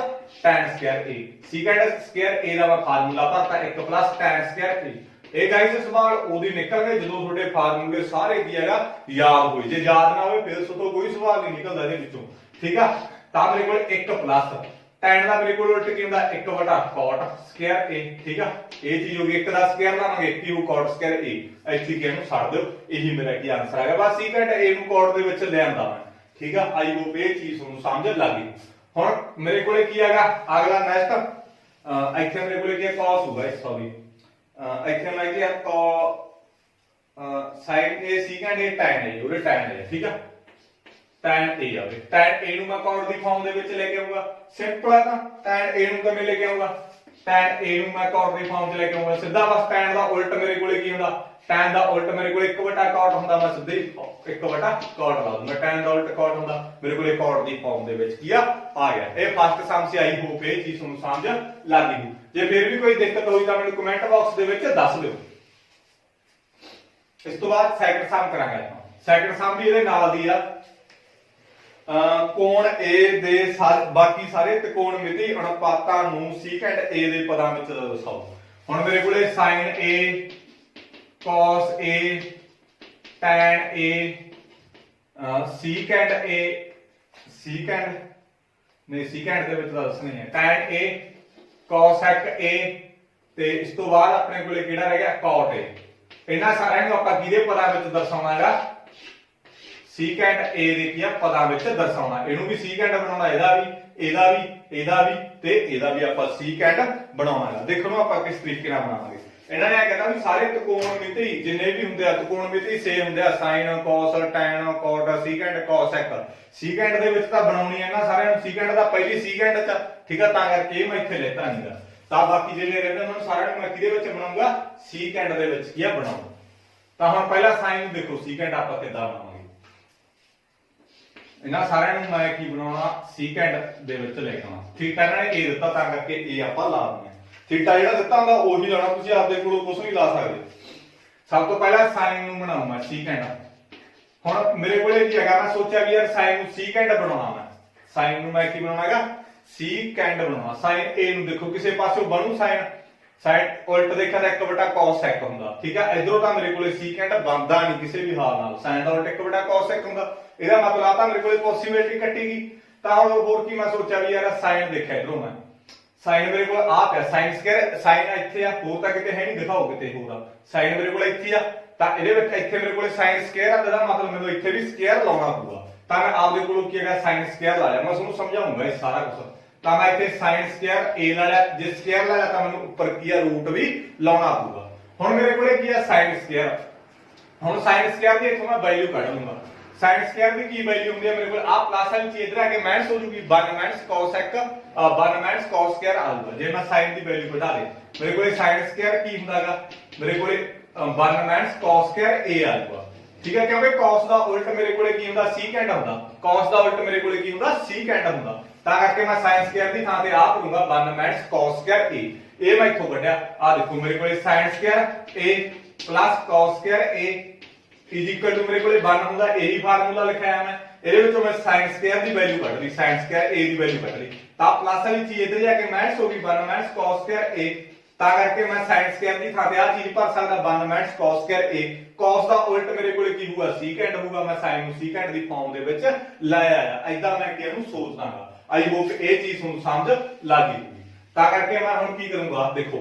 tan square a। secant square a ਦਾ ਮੈਂ formula bharta 1 + tan square a। ਇਹ ਗਾਇਸ ਸਵਾਲ ਉਹਦੀ ਨਿਕਲ ਗਏ ਜਦੋਂ ਤੁਹਾਡੇ ਫਾਰਮੂਲੇ ਸਾਰੇ ਕੀ ਹੈਗਾ ਯਾਦ ਹੋਏ। ਜੇ ਯਾਦ ਨਾ ਹੋਵੇ ਫਿਰ ਸੋ ਤੋਂ ਕੋਈ ਸਵਾਲ ਨਹੀਂ ਨਿਕਲਦਾ ਇਹਦੇ ਵਿੱਚੋਂ, ਠੀਕ ਆ। ਤਾਂ ਮੇਰੇ ਕੋਲ 1 + tan ਦਾ ਮੇਰੇ ਕੋਲ ਉਲਟ ਕੀ ਹੁੰਦਾ 1/cot ਸਕੁਅਰ a, ਠੀਕ ਆ। ਇਹ ਚੀਜ਼ ਹੋ ਗਈ, 1 ਦਾ ਸਕੁਅਰ ਲਾਵਾਂਗੇ ਕੀ ਹੋ cot ਸਕੁਅਰ a, ਇੱਥੇ ਕਿ ਇਹਨੂੰ ਛੱਡ ਦਿਓ। ਇਹੀ ਮੇਰਾ ਕੀ ਆਨਸਰ ਆ ਗਿਆ। ਬਸ secant a ਨੂੰ cot ਦੇ ਵਿੱਚ ਲੈ ਆਂਦਾ ਮੈਂ, ਠੀਕ ਆ। ਆਈ ਹੋਪ ਇਹ ਚੀਜ਼ ਤੁਹਾਨੂੰ ਸਮਝ ਲੱਗ ਗਈ। ਹੁਣ ਮੇਰੇ ਕੋਲੇ ਕੀ ਹੈਗਾ ਅਗਲਾ ਨੈਕਸਟ, ਇੱਥੇ ਮੇਰੇ ਕੋਲੇ ਕੀ ਹੈ cos ਹੋਊਗਾ, ਸੌਰੀ ਇੱਥੇ ਮੈਂ ਕੀ ਆ sin a secant a tan a, ਉਹਦੇ tan a, ਠੀਕ ਆ। tan a ਆਵੇ, tan a ਨੂੰ ਮੈਂ cot ਦੀ ਫਾਰਮ ਦੇ ਵਿੱਚ ਲੈ ਕੇ ਆਊਂਗਾ, ਸਿੰਪਲ ਹੈ ਨਾ। tan a ਨੂੰ ਕਿਵੇਂ ਲੈ ਕੇ ਆਊਂਗਾ, tan a ਨੂੰ ਮੈਂ cot ਦੀ ਫਾਰਮ 'ਚ ਲੈ ਕੇ ਆਊਂਗਾ ਸਿੱਧਾ। ਬਸ tan ਦਾ ਉਲਟ ਮੇਰੇ ਕੋਲੇ ਕੀ ਹੁੰਦਾ, tan ਦਾ ਉਲਟ ਮੇਰੇ ਕੋਲੇ 1/cot ਹੁੰਦਾ, ਮੈਂ ਸਿੱਧੇ 1/cot ਲਾ ਦੂੰਗਾ। tan ਦਾ ਉਲਟ cot ਹੁੰਦਾ, ਮੇਰੇ ਕੋਲੇ cot ਦੀ ਫਾਰਮ ਦੇ ਵਿੱਚ ਕੀ ਆ ਗਿਆ। ਇਹ first sum C. I hope ਇਹ ਚੀਜ਼ ਤੁਹਾਨੂੰ ਸਮਝ ਲੱਗ ਗਈ। ਜੇ ਫਿਰ ਵੀ ਕੋਈ ਦਿੱਕਤ ਹੋਈ ਤਾਂ ਮੈਨੂੰ ਕਮੈਂਟ ਬਾਕਸ ਦੇ ਵਿੱਚ ਦੱਸ ਦਿਓ। ਇਸ ਤੋਂ ਬਾਅਦ ਸੈਕੰਡ ਸਮ ਕਰਾਂਗੇ ਆਪਾਂ। ਸੈਕੰਡ ਸਮ ਵੀ ਇਹਦੇ ਨਾਲ ਦੀ ਆ। ਕੋਣ A ਦੇ ਬਾਕੀ ਸਾਰੇ ਤਿਕੋਣਮਿਤੀ ਅਨੁਪਾਤਾਂ ਨੂੰ secant A ਦੇ ਪਦਾਂ ਵਿੱਚ ਦਰਸਾਓ। ਹੁਣ ਮੇਰੇ ਕੋਲੇ sin A, cos A, tan A, secant A, secant ਦੇ ਵਿੱਚ ਦੱਸਣੇ ਹੈ tan A, cosec A ਤੇ ਇਸ ਤੋਂ ਬਾਅਦ ਆਪਣੇ ਕੋਲੇ ਕਿਹੜਾ ਰਹਿ ਗਿਆ cot A। ਇਹਨਾਂ ਸਾਰਿਆਂ ਨੂੰ ਆਪਾਂ ਕਿਹਦੇ ਪਦਾਂ ਵਿੱਚ ਦਰਸਾਉਣਾ ਹੈਗਾ, secant a ਦੇ ਕੀ ਆ ਪਦਾਂ ਵਿੱਚ ਦਰਸਾਉਣਾ। ਇਹਨੂੰ ਵੀ secant ਬਣਾਉਣਾ, ਇਹਦਾ ਵੀ, ਇਹਦਾ ਵੀ, ਇਹਦਾ ਵੀ ਤੇ ਇਹਦਾ ਵੀ ਆਪਾਂ secant ਬਣਾਉਣਾ ਹੈ। ਦੇਖੋ ਨੂੰ ਆਪਾਂ ਕਿਸ ਤਰੀਕੇ ਨਾਲ ਬਣਾਵਾਂਗੇ। ਇਹਨਾਂ ਨੇ ਕਹਿੰਦਾ ਵੀ ਸਾਰੇ ਤਿਕੋਣਮਿਤੀ ਜਿੰਨੇ ਵੀ ਹੁੰਦੇ ਆ ਤਿਕੋਣਮਿਤੀ ਸੇ ਹੁੰਦੇ ਆ, sin cos tan cot secant cosec। secant ਦੇ ਵਿੱਚ ਤਾਂ ਬਣਾਉਣੀ ਹੈ ਨਾ ਸਾਰਿਆਂ ਨੂੰ, secant ਦਾ ਪਹਿਲੀ secant ਚ, ਠੀਕ ਆ। ਤਾਂ ਕਰਕੇ ਮੈਂ ਇੱਥੇ ਲੈਤਾ ਨਹੀਂਗਾ। ਤਾਂ ਬਾਕੀ ਜਿਹੜੇ ਰਹਿੰਦੇ ਉਹਨਾਂ ਨੂੰ ਸਾਰਿਆਂ ਨੂੰ ਮੈਂ ਕਿਹਦੇ ਵਿੱਚ ਬਣਾਉਂਗਾ, secant ਦੇ ਵਿੱਚ ਕੀ ਆ ਬਣਾਉਂਗਾ। ਤਾਂ ਹੁਣ ਪਹਿਲਾਂ sin ਨੂੰ ਦੇਖੋ secant ਆਪਾਂ ਕਿੱਦਾਂ ਬਣਾਵਾਂਗੇ। ਇਹਨਾਂ ਸਾਰਿਆਂ ਨੂੰ ਮੈਂ ਕੀ ਬਣਾਉਣਾ, secant ਦੇ ਵਿੱਚ ਲੈ ਕੇ ਆਉਣਾ। ਥੀਟਾ ਇਹਨਾਂ ਨੇ a ਦਿੱਤਾ ਤਾਂ ਕਰਕੇ a ਆਪਾਂ ਲਾ ਦਿੰਦੇ ਆ। ਥੀਟਾ ਜਿਹੜਾ ਦਿੱਤਾ ਹੁੰਦਾ ਉਹੀ ਲਾਉਣਾ, ਤੁਸੀਂ ਆਪਦੇ ਕੋਲੋਂ ਕੁਝ ਨਹੀਂ ਲਾ ਸਕਦੇ। ਸਭ ਤੋਂ ਪਹਿਲਾਂ sin ਨੂੰ ਬਣਾਉਣਾ secant। ਹੁਣ ਮੇਰੇ ਕੋਲੇ ਕੀ ਹੈਗਾ, ਮੈਂ ਸੋਚਿਆ ਵੀ ਯਾਰ sin ਨੂੰ secant ਬਣਾਉਣਾ। ਮੈਂ sin ਨੂੰ ਮੈਂ ਕੀ ਬਣਾਉਣਾ ਹੈਗਾ, secant ਬਣਾਉਣਾ। sin a ਨੂੰ ਦੇਖੋ ਕਿਸੇ ਪਾਸੋਂ ਬਣੂ sin ਉਲਟ ਦੇਖਿਆ ਤਾਂ 1/cosec ਹੁੰਦਾ, ਠੀਕ ਆ। ਇਧਰੋਂ ਤਾਂ ਮੇਰੇ ਕੋਲੇ secant ਬਣਦਾ ਨਹੀਂ ਕਿਸੇ ਵੀ ਹਾਲ ਨਾਲ, sin ਦਾ ਉਲਟ 1/cosec ਹੁੰਦਾ। ਇਹਦਾ ਮਤਲਬ ਆ ਤਾਂ ਮੇਰੇ ਕੋਲੇ ਪੋਸਿਬਿਲਿਟੀ ਕੱਟੀ ਗਈ। ਤਾਂ ਹੁਣ ਹੋਰ ਕੀ ਮੈਂ ਸੋਚਿਆ ਵੀ ਯਾਰ sin ਦੇਖਿਆ ਇਧਰੋਂ ਮੈਂ, sin ਮੇਰੇ ਕੋਲ ਆ ਪਿਆ sin ਸਕੁਅਰ, sin ਇੱਥੇ ਆ, ਹੋਰ ਤਾਂ ਕਿਤੇ ਹੈ ਨਹੀਂ, ਦਿਖਾਓ ਕਿਤੇ ਹੋਰ ਆ। sin ਮੇਰੇ ਕੋਲ ਇੱਥੇ ਆ, ਤਾਂ ਇਹਦੇ ਵਿੱਚ ਇੱਥੇ ਮੇਰੇ ਕੋਲੇ sin ਸਕੁਅਰ ਆ, ਇਹਦਾ ਮਤਲਬ ਮੈਨੂੰ ਇੱਥੇ ਵੀ ਸਕੁਅਰ ਲਾਉਣਾ ਪਊਗਾ। ਤਾਂ ਮੈਂ ਆਪਦੇ ਕੋਲੋਂ ਕੀ ਹੈਗਾ sin ਸਕੁਅਰ ਲਾਇਆ। ਮੈਂ ਤੁਹਾਨੂੰ ਸਮਝਾਉਂਗਾ ਇਹ ਸਾਰਾ ਕੁਝ। ਤਾਂ ਮੈਂ ਇੱਥੇ sin ਸਕੁਅਰ a ਲਾ ਲਿਆ, ਜੇ ਸਕੁਅਰ ਲਾਇਆ ਤਾਂ ਮੈਨੂੰ ਉੱਪਰ ਕੀ ਆ ਰੂਟ ਵੀ ਲਾਉਣਾ ਪਊਗਾ। ਹੁਣ ਮੇਰੇ ਕੋਲੇ ਕੀ ਆ sin ਸਕੁਅਰ। ਹੁਣ sin ਸਕੁਅਰ ਦੀ ਇੱਥੋਂ ਮੈਂ ਵੈਲਿਊ ਕੱਢ ਲੂੰਗਾ। sin ਸਕੁਅਰ ਦੀ ਕੀ ਵੈਲਿਊ ਹੁੰਦੀ ਹੈ ਮੇਰੇ ਕੋਲ, ਆ ਪਲੱਸ ਵਾਲੀ ਚੀਜ਼ ਇਧਰ ਆ ਕੇ ਮਾਈਨਸ ਹੋ ਜੂਗੀ, 1 cosec 1 cos ਸਕੁਅਰ ਆਊਗਾ। ਜੇ ਮੈਂ sin ਦੀ ਵੈਲਿਊ ਕਢਾ ਲੇ, ਮੇਰੇ ਕੋਲੇ sin ਸਕੁਅਰ ਕੀ ਹੁੰਦਾਗਾ, ਮੇਰੇ ਕੋਲੇ 1 cos ਸਕੁਅਰ a ਆਊਗਾ, ਠੀਕ ਹੈ। ਕਿਉਂਕਿ cos ਦਾ ਉਲਟ ਮੇਰੇ ਕੋਲੇ ਕੀ ਹੁੰਦਾ, secant ਹੁੰਦਾ। cos ਦਾ ਉਲਟ ਮੇਰੇ ਕੋਲੇ ਕੀ ਹੁੰਦਾ, secant ਹੁੰਦਾ। ਤਾਂ ਕਰਕੇ ਮੈਂ sin ਸਕੁਅਰ ਦੀ ਥਾਂ ਤੇ ਆ ਕਰੂੰਗਾ 1 cos ਸਕੁਅਰ a। ਇਹ ਮੈਂ ਇੱਥੋਂ ਕੱਢਿਆ, ਆ ਦੇਖੋ ਮੇਰੇ ਕੋਲੇ sin square a plus cos square a is equal to ਮੇਰੇ ਕੋਲੇ 1 ਹੁੰਦਾ। ਇਹੀ ਫਾਰਮੂਲਾ ਲਿਖਿਆ ਮੈਂ। ਇਹਦੇ ਵਿੱਚੋਂ ਮੈਂ sin ਸਕੁਅਰ ਦੀ ਵੈਲਿਊ ਕੱਢ ਲਈ, sin square a the value ਕੱਢ ਲਈ। ਤਾਂ ਪਲੱਸ ਵਾਲੀ ਚੀਜ਼ ਇੱਧਰ ਜਾ ਕੇ ਮਾਈਨਸ ਹੋ ਗਈ 1 cos ਸਕੁਅਰ a। ਤਾਂ ਕਰਕੇ ਮੈਂ sin ਸਕੁਅਰ ਦੀ ਥਾਂ ਤੇ ਆ ਚੀਜ਼ ਭਰ ਸਕਦਾ 1 cos ਸਕੁਅਰ a। cos ਦਾ ਉਲਟ ਮੇਰੇ ਕੋਲੇ ਕੀ ਹੋਊਗਾ, secant ਹੋਊਗਾ। ਮੈਂ sin ਨੂੰ secant ਦੀ ਫਾਰਮ ਦੇ ਵਿੱਚ ਲੈ ਆਇਆ। ਐਦਾਂ ਮੈਂ ਕਿ ਇਹਨੂੰ ਸੋਚਦਾਗਾ। ਆਈ ਹੋਪ ਇਹ ਚੀਜ਼ ਤੁਹਾਨੂੰ ਸਮਝ ਲੱਗ ਗਈ। ਤਾਂ ਕਰਕੇ ਮੈਂ ਹੁਣ ਕੀ ਕਰੂੰਗਾ, ਦੇਖੋ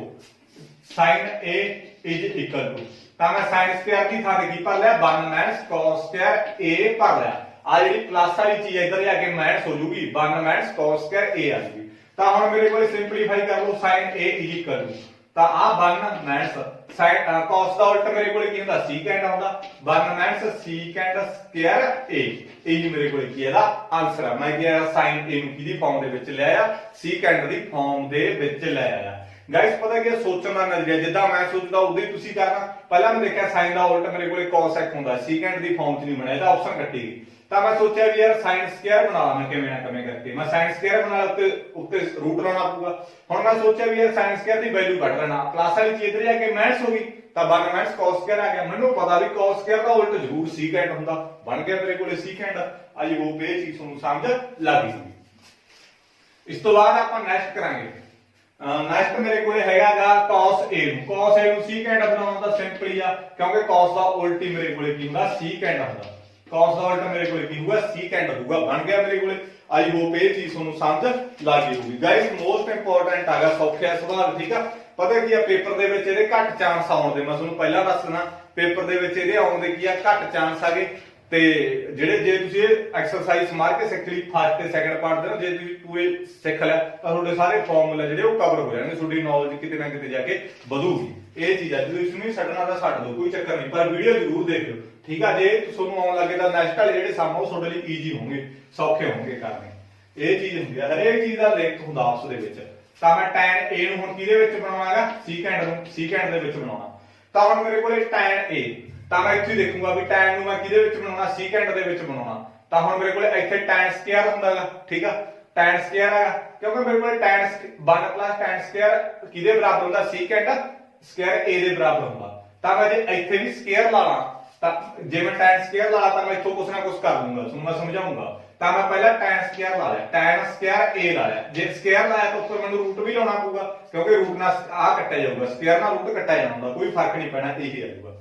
sin a is equal to, ਤਾਂ ਮੈਂ sin ਸਕੁਅਰ ਦੀ ਥਾਂ ਤੇ ਕੀ ਭਰ ਲਿਆ 1 cos ਸਕੁਅਰ a ਭਰ ਲਿਆ। ਆ ਜਿਹੜੀ ਪਲੱਸ ਵਾਲੀ ਚੀਜ਼ ਇੱਧਰ ਜਾ ਕੇ ਮਾਈਨਸ ਹੋ ਜੂਗੀ 1 cos ਸਕੁਅਰ a ਆ ਜੂਗੀ। ਤਾਂ ਹੁਣ ਮੇਰੇ ਕੋਲ ਸਿੰਪਲੀਫਾਈ ਕਰ ਲਓ sin a is equal to, ਤਾਂ ਆ 1 ਮਾਈਨਸ sin cos ਦਾ ਉਲਟ ਮੇਰੇ ਕੋਲ ਕੀ ਹੁੰਦਾ, secant ਹੁੰਦਾ। 1 secant ਸਕੁਅਰ a, ਇਹ ਮੇਰੇ ਕੋਲ ਕੀ ਇਹਦਾ ਆਨਸਰ ਆ। ਮੈਂ ਕਿਹਾ sin a ਨੂੰ ਕਿਹਦੀ ਫਾਰਮ ਦੇ ਵਿੱਚ ਲੈ ਆਇਆ, secant ਦੀ ਫਾਰਮ ਦੇ ਵਿੱਚ ਲੈ ਆਇਆ। ਗਾਇਸ ਪਤਾ ਕੀ ਸੋਚਣ ਦਾ ਨਜ਼ਰੀਆ, ਜਿੱਦਾਂ ਮੈਂ ਸੋਚਦਾ ਉਦਾਂ ਹੀ ਤੁਸੀਂ ਕਰਨਾ। ਪਹਿਲਾਂ ਮੈਂ ਦੇਖਿਆ sin ਦਾ ਉਲਟ ਮੇਰੇ ਕੋਲੇ cosec ਹੁੰਦਾ, secant ਦੀ ਫਾਰਮ 'ਚ ਨਹੀਂ ਬਣਿਆ, ਇਹਦਾ ਆਪਸ਼ਨ ਕੱਟੀ ਗਈ। ਤਾਂ ਮੈਂ ਸੋਚਿਆ ਵੀ ਯਾਰ sin ਸਕੁਅਰ ਬਣਾ ਲਾਂ ਕਿਵੇਂ ਨਾ ਕਿਵੇਂ ਕਰਕੇ। ਮੈਂ sin ਸਕੁਅਰ ਬਣਾ ਲਿਆ, ਉੱਤੇ ਰੂਟ ਲਾਉਣਾ ਪਊਗਾ। ਹੁਣ ਮੈਂ ਸੋਚਿਆ ਵੀ ਯਾਰ sin ਸਕੁਅਰ ਦੀ ਵੈਲਿਊ ਕੱਢ ਲੈਣਾ, ਪਲੱਸ ਵਾਲੀ ਚੀਜ਼ ਇੱਧਰ ਜਾ ਕੇ ਮਾਈਨਸ ਹੋ ਗਈ, ਤਾਂ 1 cos ਸਕੁਅਰ ਆ ਗਿਆ। ਮੈਨੂੰ ਪਤਾ ਵੀ cos ਸਕੁਅਰ ਦਾ ਉਲਟ ਜ਼ਰੂਰ secant ਹੁੰਦਾ, ਬਣ ਗਿਆ ਮੇਰੇ ਕੋਲੇ secant। ਆਈ ਹੋਪ ਇਹ ਚੀਜ਼ ਤੁਹਾਨੂੰ ਸਮਝ ਲੱਗ ਗਈ। ਇਸ ਤੋਂ ਬਾਅਦ ਆਪਾਂ ਨੈਕਸਟ ਕਰਾਂਗੇ। ਨੈਕਸਟ ਮੇਰੇ ਕੋਲੇ ਹੈਗਾਗਾ cos a ਨੂੰ। cos a ਨੂੰ secant ਬਣਾਉਣਾ ਤਾਂ ਸਿੰਪਲ ਹੀ ਆ, ਕਿਉਂਕਿ cos ਦਾ ਉਲਟ ਹੀ ਮੇਰੇ ਕੋਲੇ ਕੀ ਹੁੰਦਾ, secant ਹੁੰਦਾ। cos ਦਾ ਉਲਟ ਮੇਰੇ ਕੋਲੇ ਕੀ ਹੋਊਗਾ secant ਹੋਊਗਾ। ਬਣ ਗਿਆ ਮੇਰੇ ਕੋਲੇ। आई होप ये चीज ਤੁਹਾਨੂੰ ਸਮਝ ਲੱਗ ਗਈ ਹੋਊਗੀ। ਗਾਇਸ ਮੋਸਟ ਇੰਪੋਰਟੈਂਟ ਆਗਾ ਸੌਖਿਆ ਸਵਾਲ, ਠੀਕ ਆ। ਪਤਾ ਕੀ ਆ ਪੇਪਰ ਦੇ ਵਿੱਚ ਇਹਦੇ ਘੱਟ ਚਾਂਸ ਆਉਣ ਦੇ, ਮੈਂ ਤੁਹਾਨੂੰ ਪਹਿਲਾਂ ਦੱਸ ਦਿੰਦਾ ਪੇਪਰ ਦੇ ਵਿੱਚ ਇਹਦੇ ਆਉਣ ਦੇ ਕੀ ਆ ਘੱਟ ਚਾਂਸ ਆਗੇ। ਤੇ ਜਿਹੜੇ ਜੇ ਤੁਸੀਂ ਇਹ ਐਕਸਰਸਾਈਜ਼ ਮਾਰ ਕੇ ਸਿੱਖ ਲਈ ਫਸਟ ਤੇ ਸੈਕੰਡ ਪਾਰਟ ਦੇ ਨਾ, ਜੇ ਤੁਸੀਂ ਪੂਰੇ ਸਿੱਖ ਲਿਆ ਤਾਂ ਤੁਹਾਡੇ ਸਾਰੇ ਫਾਰਮੂਲੇ ਜਿਹੜੇ ਉਹ ਕਵਰ ਹੋ ਜਾਣਗੇ, ਤੁਹਾਡੀ ਨੌਲੇਜ ਕਿਤੇ ਨਾ ਕਿਤੇ ਜਾ ਕੇ ਵਧੂਗੀ। ਇਹ ਚੀਜ਼ ਆ, ਜਦੋਂ ਇਸ ਨੂੰ ਛੱਡਣਾ ਤਾਂ ਛੱਡ ਦਿਓ, ਕੋਈ ਚੱਕਰ ਨਹੀਂ, ਪਰ ਵੀਡੀਓ ਜ਼ਰੂਰ ਦੇਖ ਲਿਓ, ਠੀਕ ਆ। ਜੇ ਤੁਹਾਨੂੰ ਆਉਣ ਲੱਗੇ ਤਾਂ ਨੈਕਸਟ ਵਾਲੇ ਜਿਹੜੇ ਸਮ ਉਹ ਤੁਹਾਡੇ ਲਈ ਈਜ਼ੀ ਹੋਣਗੇ, ਸੌਖੇ ਹੋਣਗੇ ਕਰਨੇ। ਇਹ ਚੀਜ਼ ਹੁੰਦੀ ਆ, ਹਰੇਕ ਚੀਜ਼ ਦਾ ਲਿੰਕ ਹੁੰਦਾ ਆਪਸ ਦੇ ਵਿੱਚ। ਤਾਂ ਮੈਂ tan a ਨੂੰ ਹੁਣ ਕਿਹਦੇ ਵਿੱਚ ਬਣਾਉਣਾਗਾ secant ਨੂੰ secant ਦੇ ਵਿੱਚ ਬਣਾਉਣਾ। ਤਾਂ ਹੁਣ ਮੇਰੇ ਕੋਲੇ tan a, ਤਾਂ ਮੈਂ ਇੱਥੇ ਦੇਖੂੰਗਾ ਵੀ tan ਨੂੰ ਮੈਂ ਕਿਹਦੇ ਵਿੱਚ ਬਣਾਉਣਾ secant ਦੇ ਵਿੱਚ ਬਣਾਉਣਾ। ਤਾਂ ਹੁਣ ਮੇਰੇ ਕੋਲੇ ਇੱਥੇ tan ਸਕੁਅਰ ਹੁੰਦਾਗਾ, ਠੀਕ ਆ, tan ਸਕੁਅਰ ਹੈਗਾ ਕਿਉਂਕਿ ਮੇਰੇ ਕੋਲੇ tan 1 tan ਸਕੁਅਰ ਕਿਹਦੇ ਬਰਾਬਰ ਹੁੰਦਾ secant ਸਕੁਅਰ a ਦੇ ਬਰਾਬਰ ਹੁੰਦਾ। ਤਾਂ ਮੈਂ ਜੇ ਇੱਥੇ ਵੀ ਸਕੁਅਰ ਲਾ ਲਾਂ ਤਾਂ ਜੇ ਮੈਂ tan ਸਕੁਅਰ ਲਾ ਤਾਂ ਮੈਂ ਇੱਥੋਂ ਕੁਛ ਨਾ ਕੁਛ ਕਰ ਲੂੰਗਾ, ਤੁਹਾਨੂੰ ਮੈਂ ਸਮਝਾਉਂਗਾ। ਤਾਂ ਮੈਂ ਪਹਿਲਾਂ tan ਸਕੁਅਰ ਲਾ ਲਿਆ, tan ਸਕੁਅਰ a ਲਾ ਲਿਆ। ਜੇ ਸਕੁਅਰ ਲਾਇਆ ਤਾਂ ਉੱਪਰ ਮੈਨੂੰ ਰੂਟ ਵੀ ਲਾਉਣਾ ਪਊਗਾ ਕਿਉਂਕਿ ਰੂਟ ਨਾਲ ਆ ਕੱਟਿਆ ਜਾਊਗਾ, ਸਕੁਅਰ ਨਾਲ ਰੂਟ ਕੱਟਿਆ ਜਾਂਦਾ, ਕੋਈ ਫਰਕ ਨਹੀਂ ਪੈਣਾ, ਇਹੀ ਆਊਗਾ।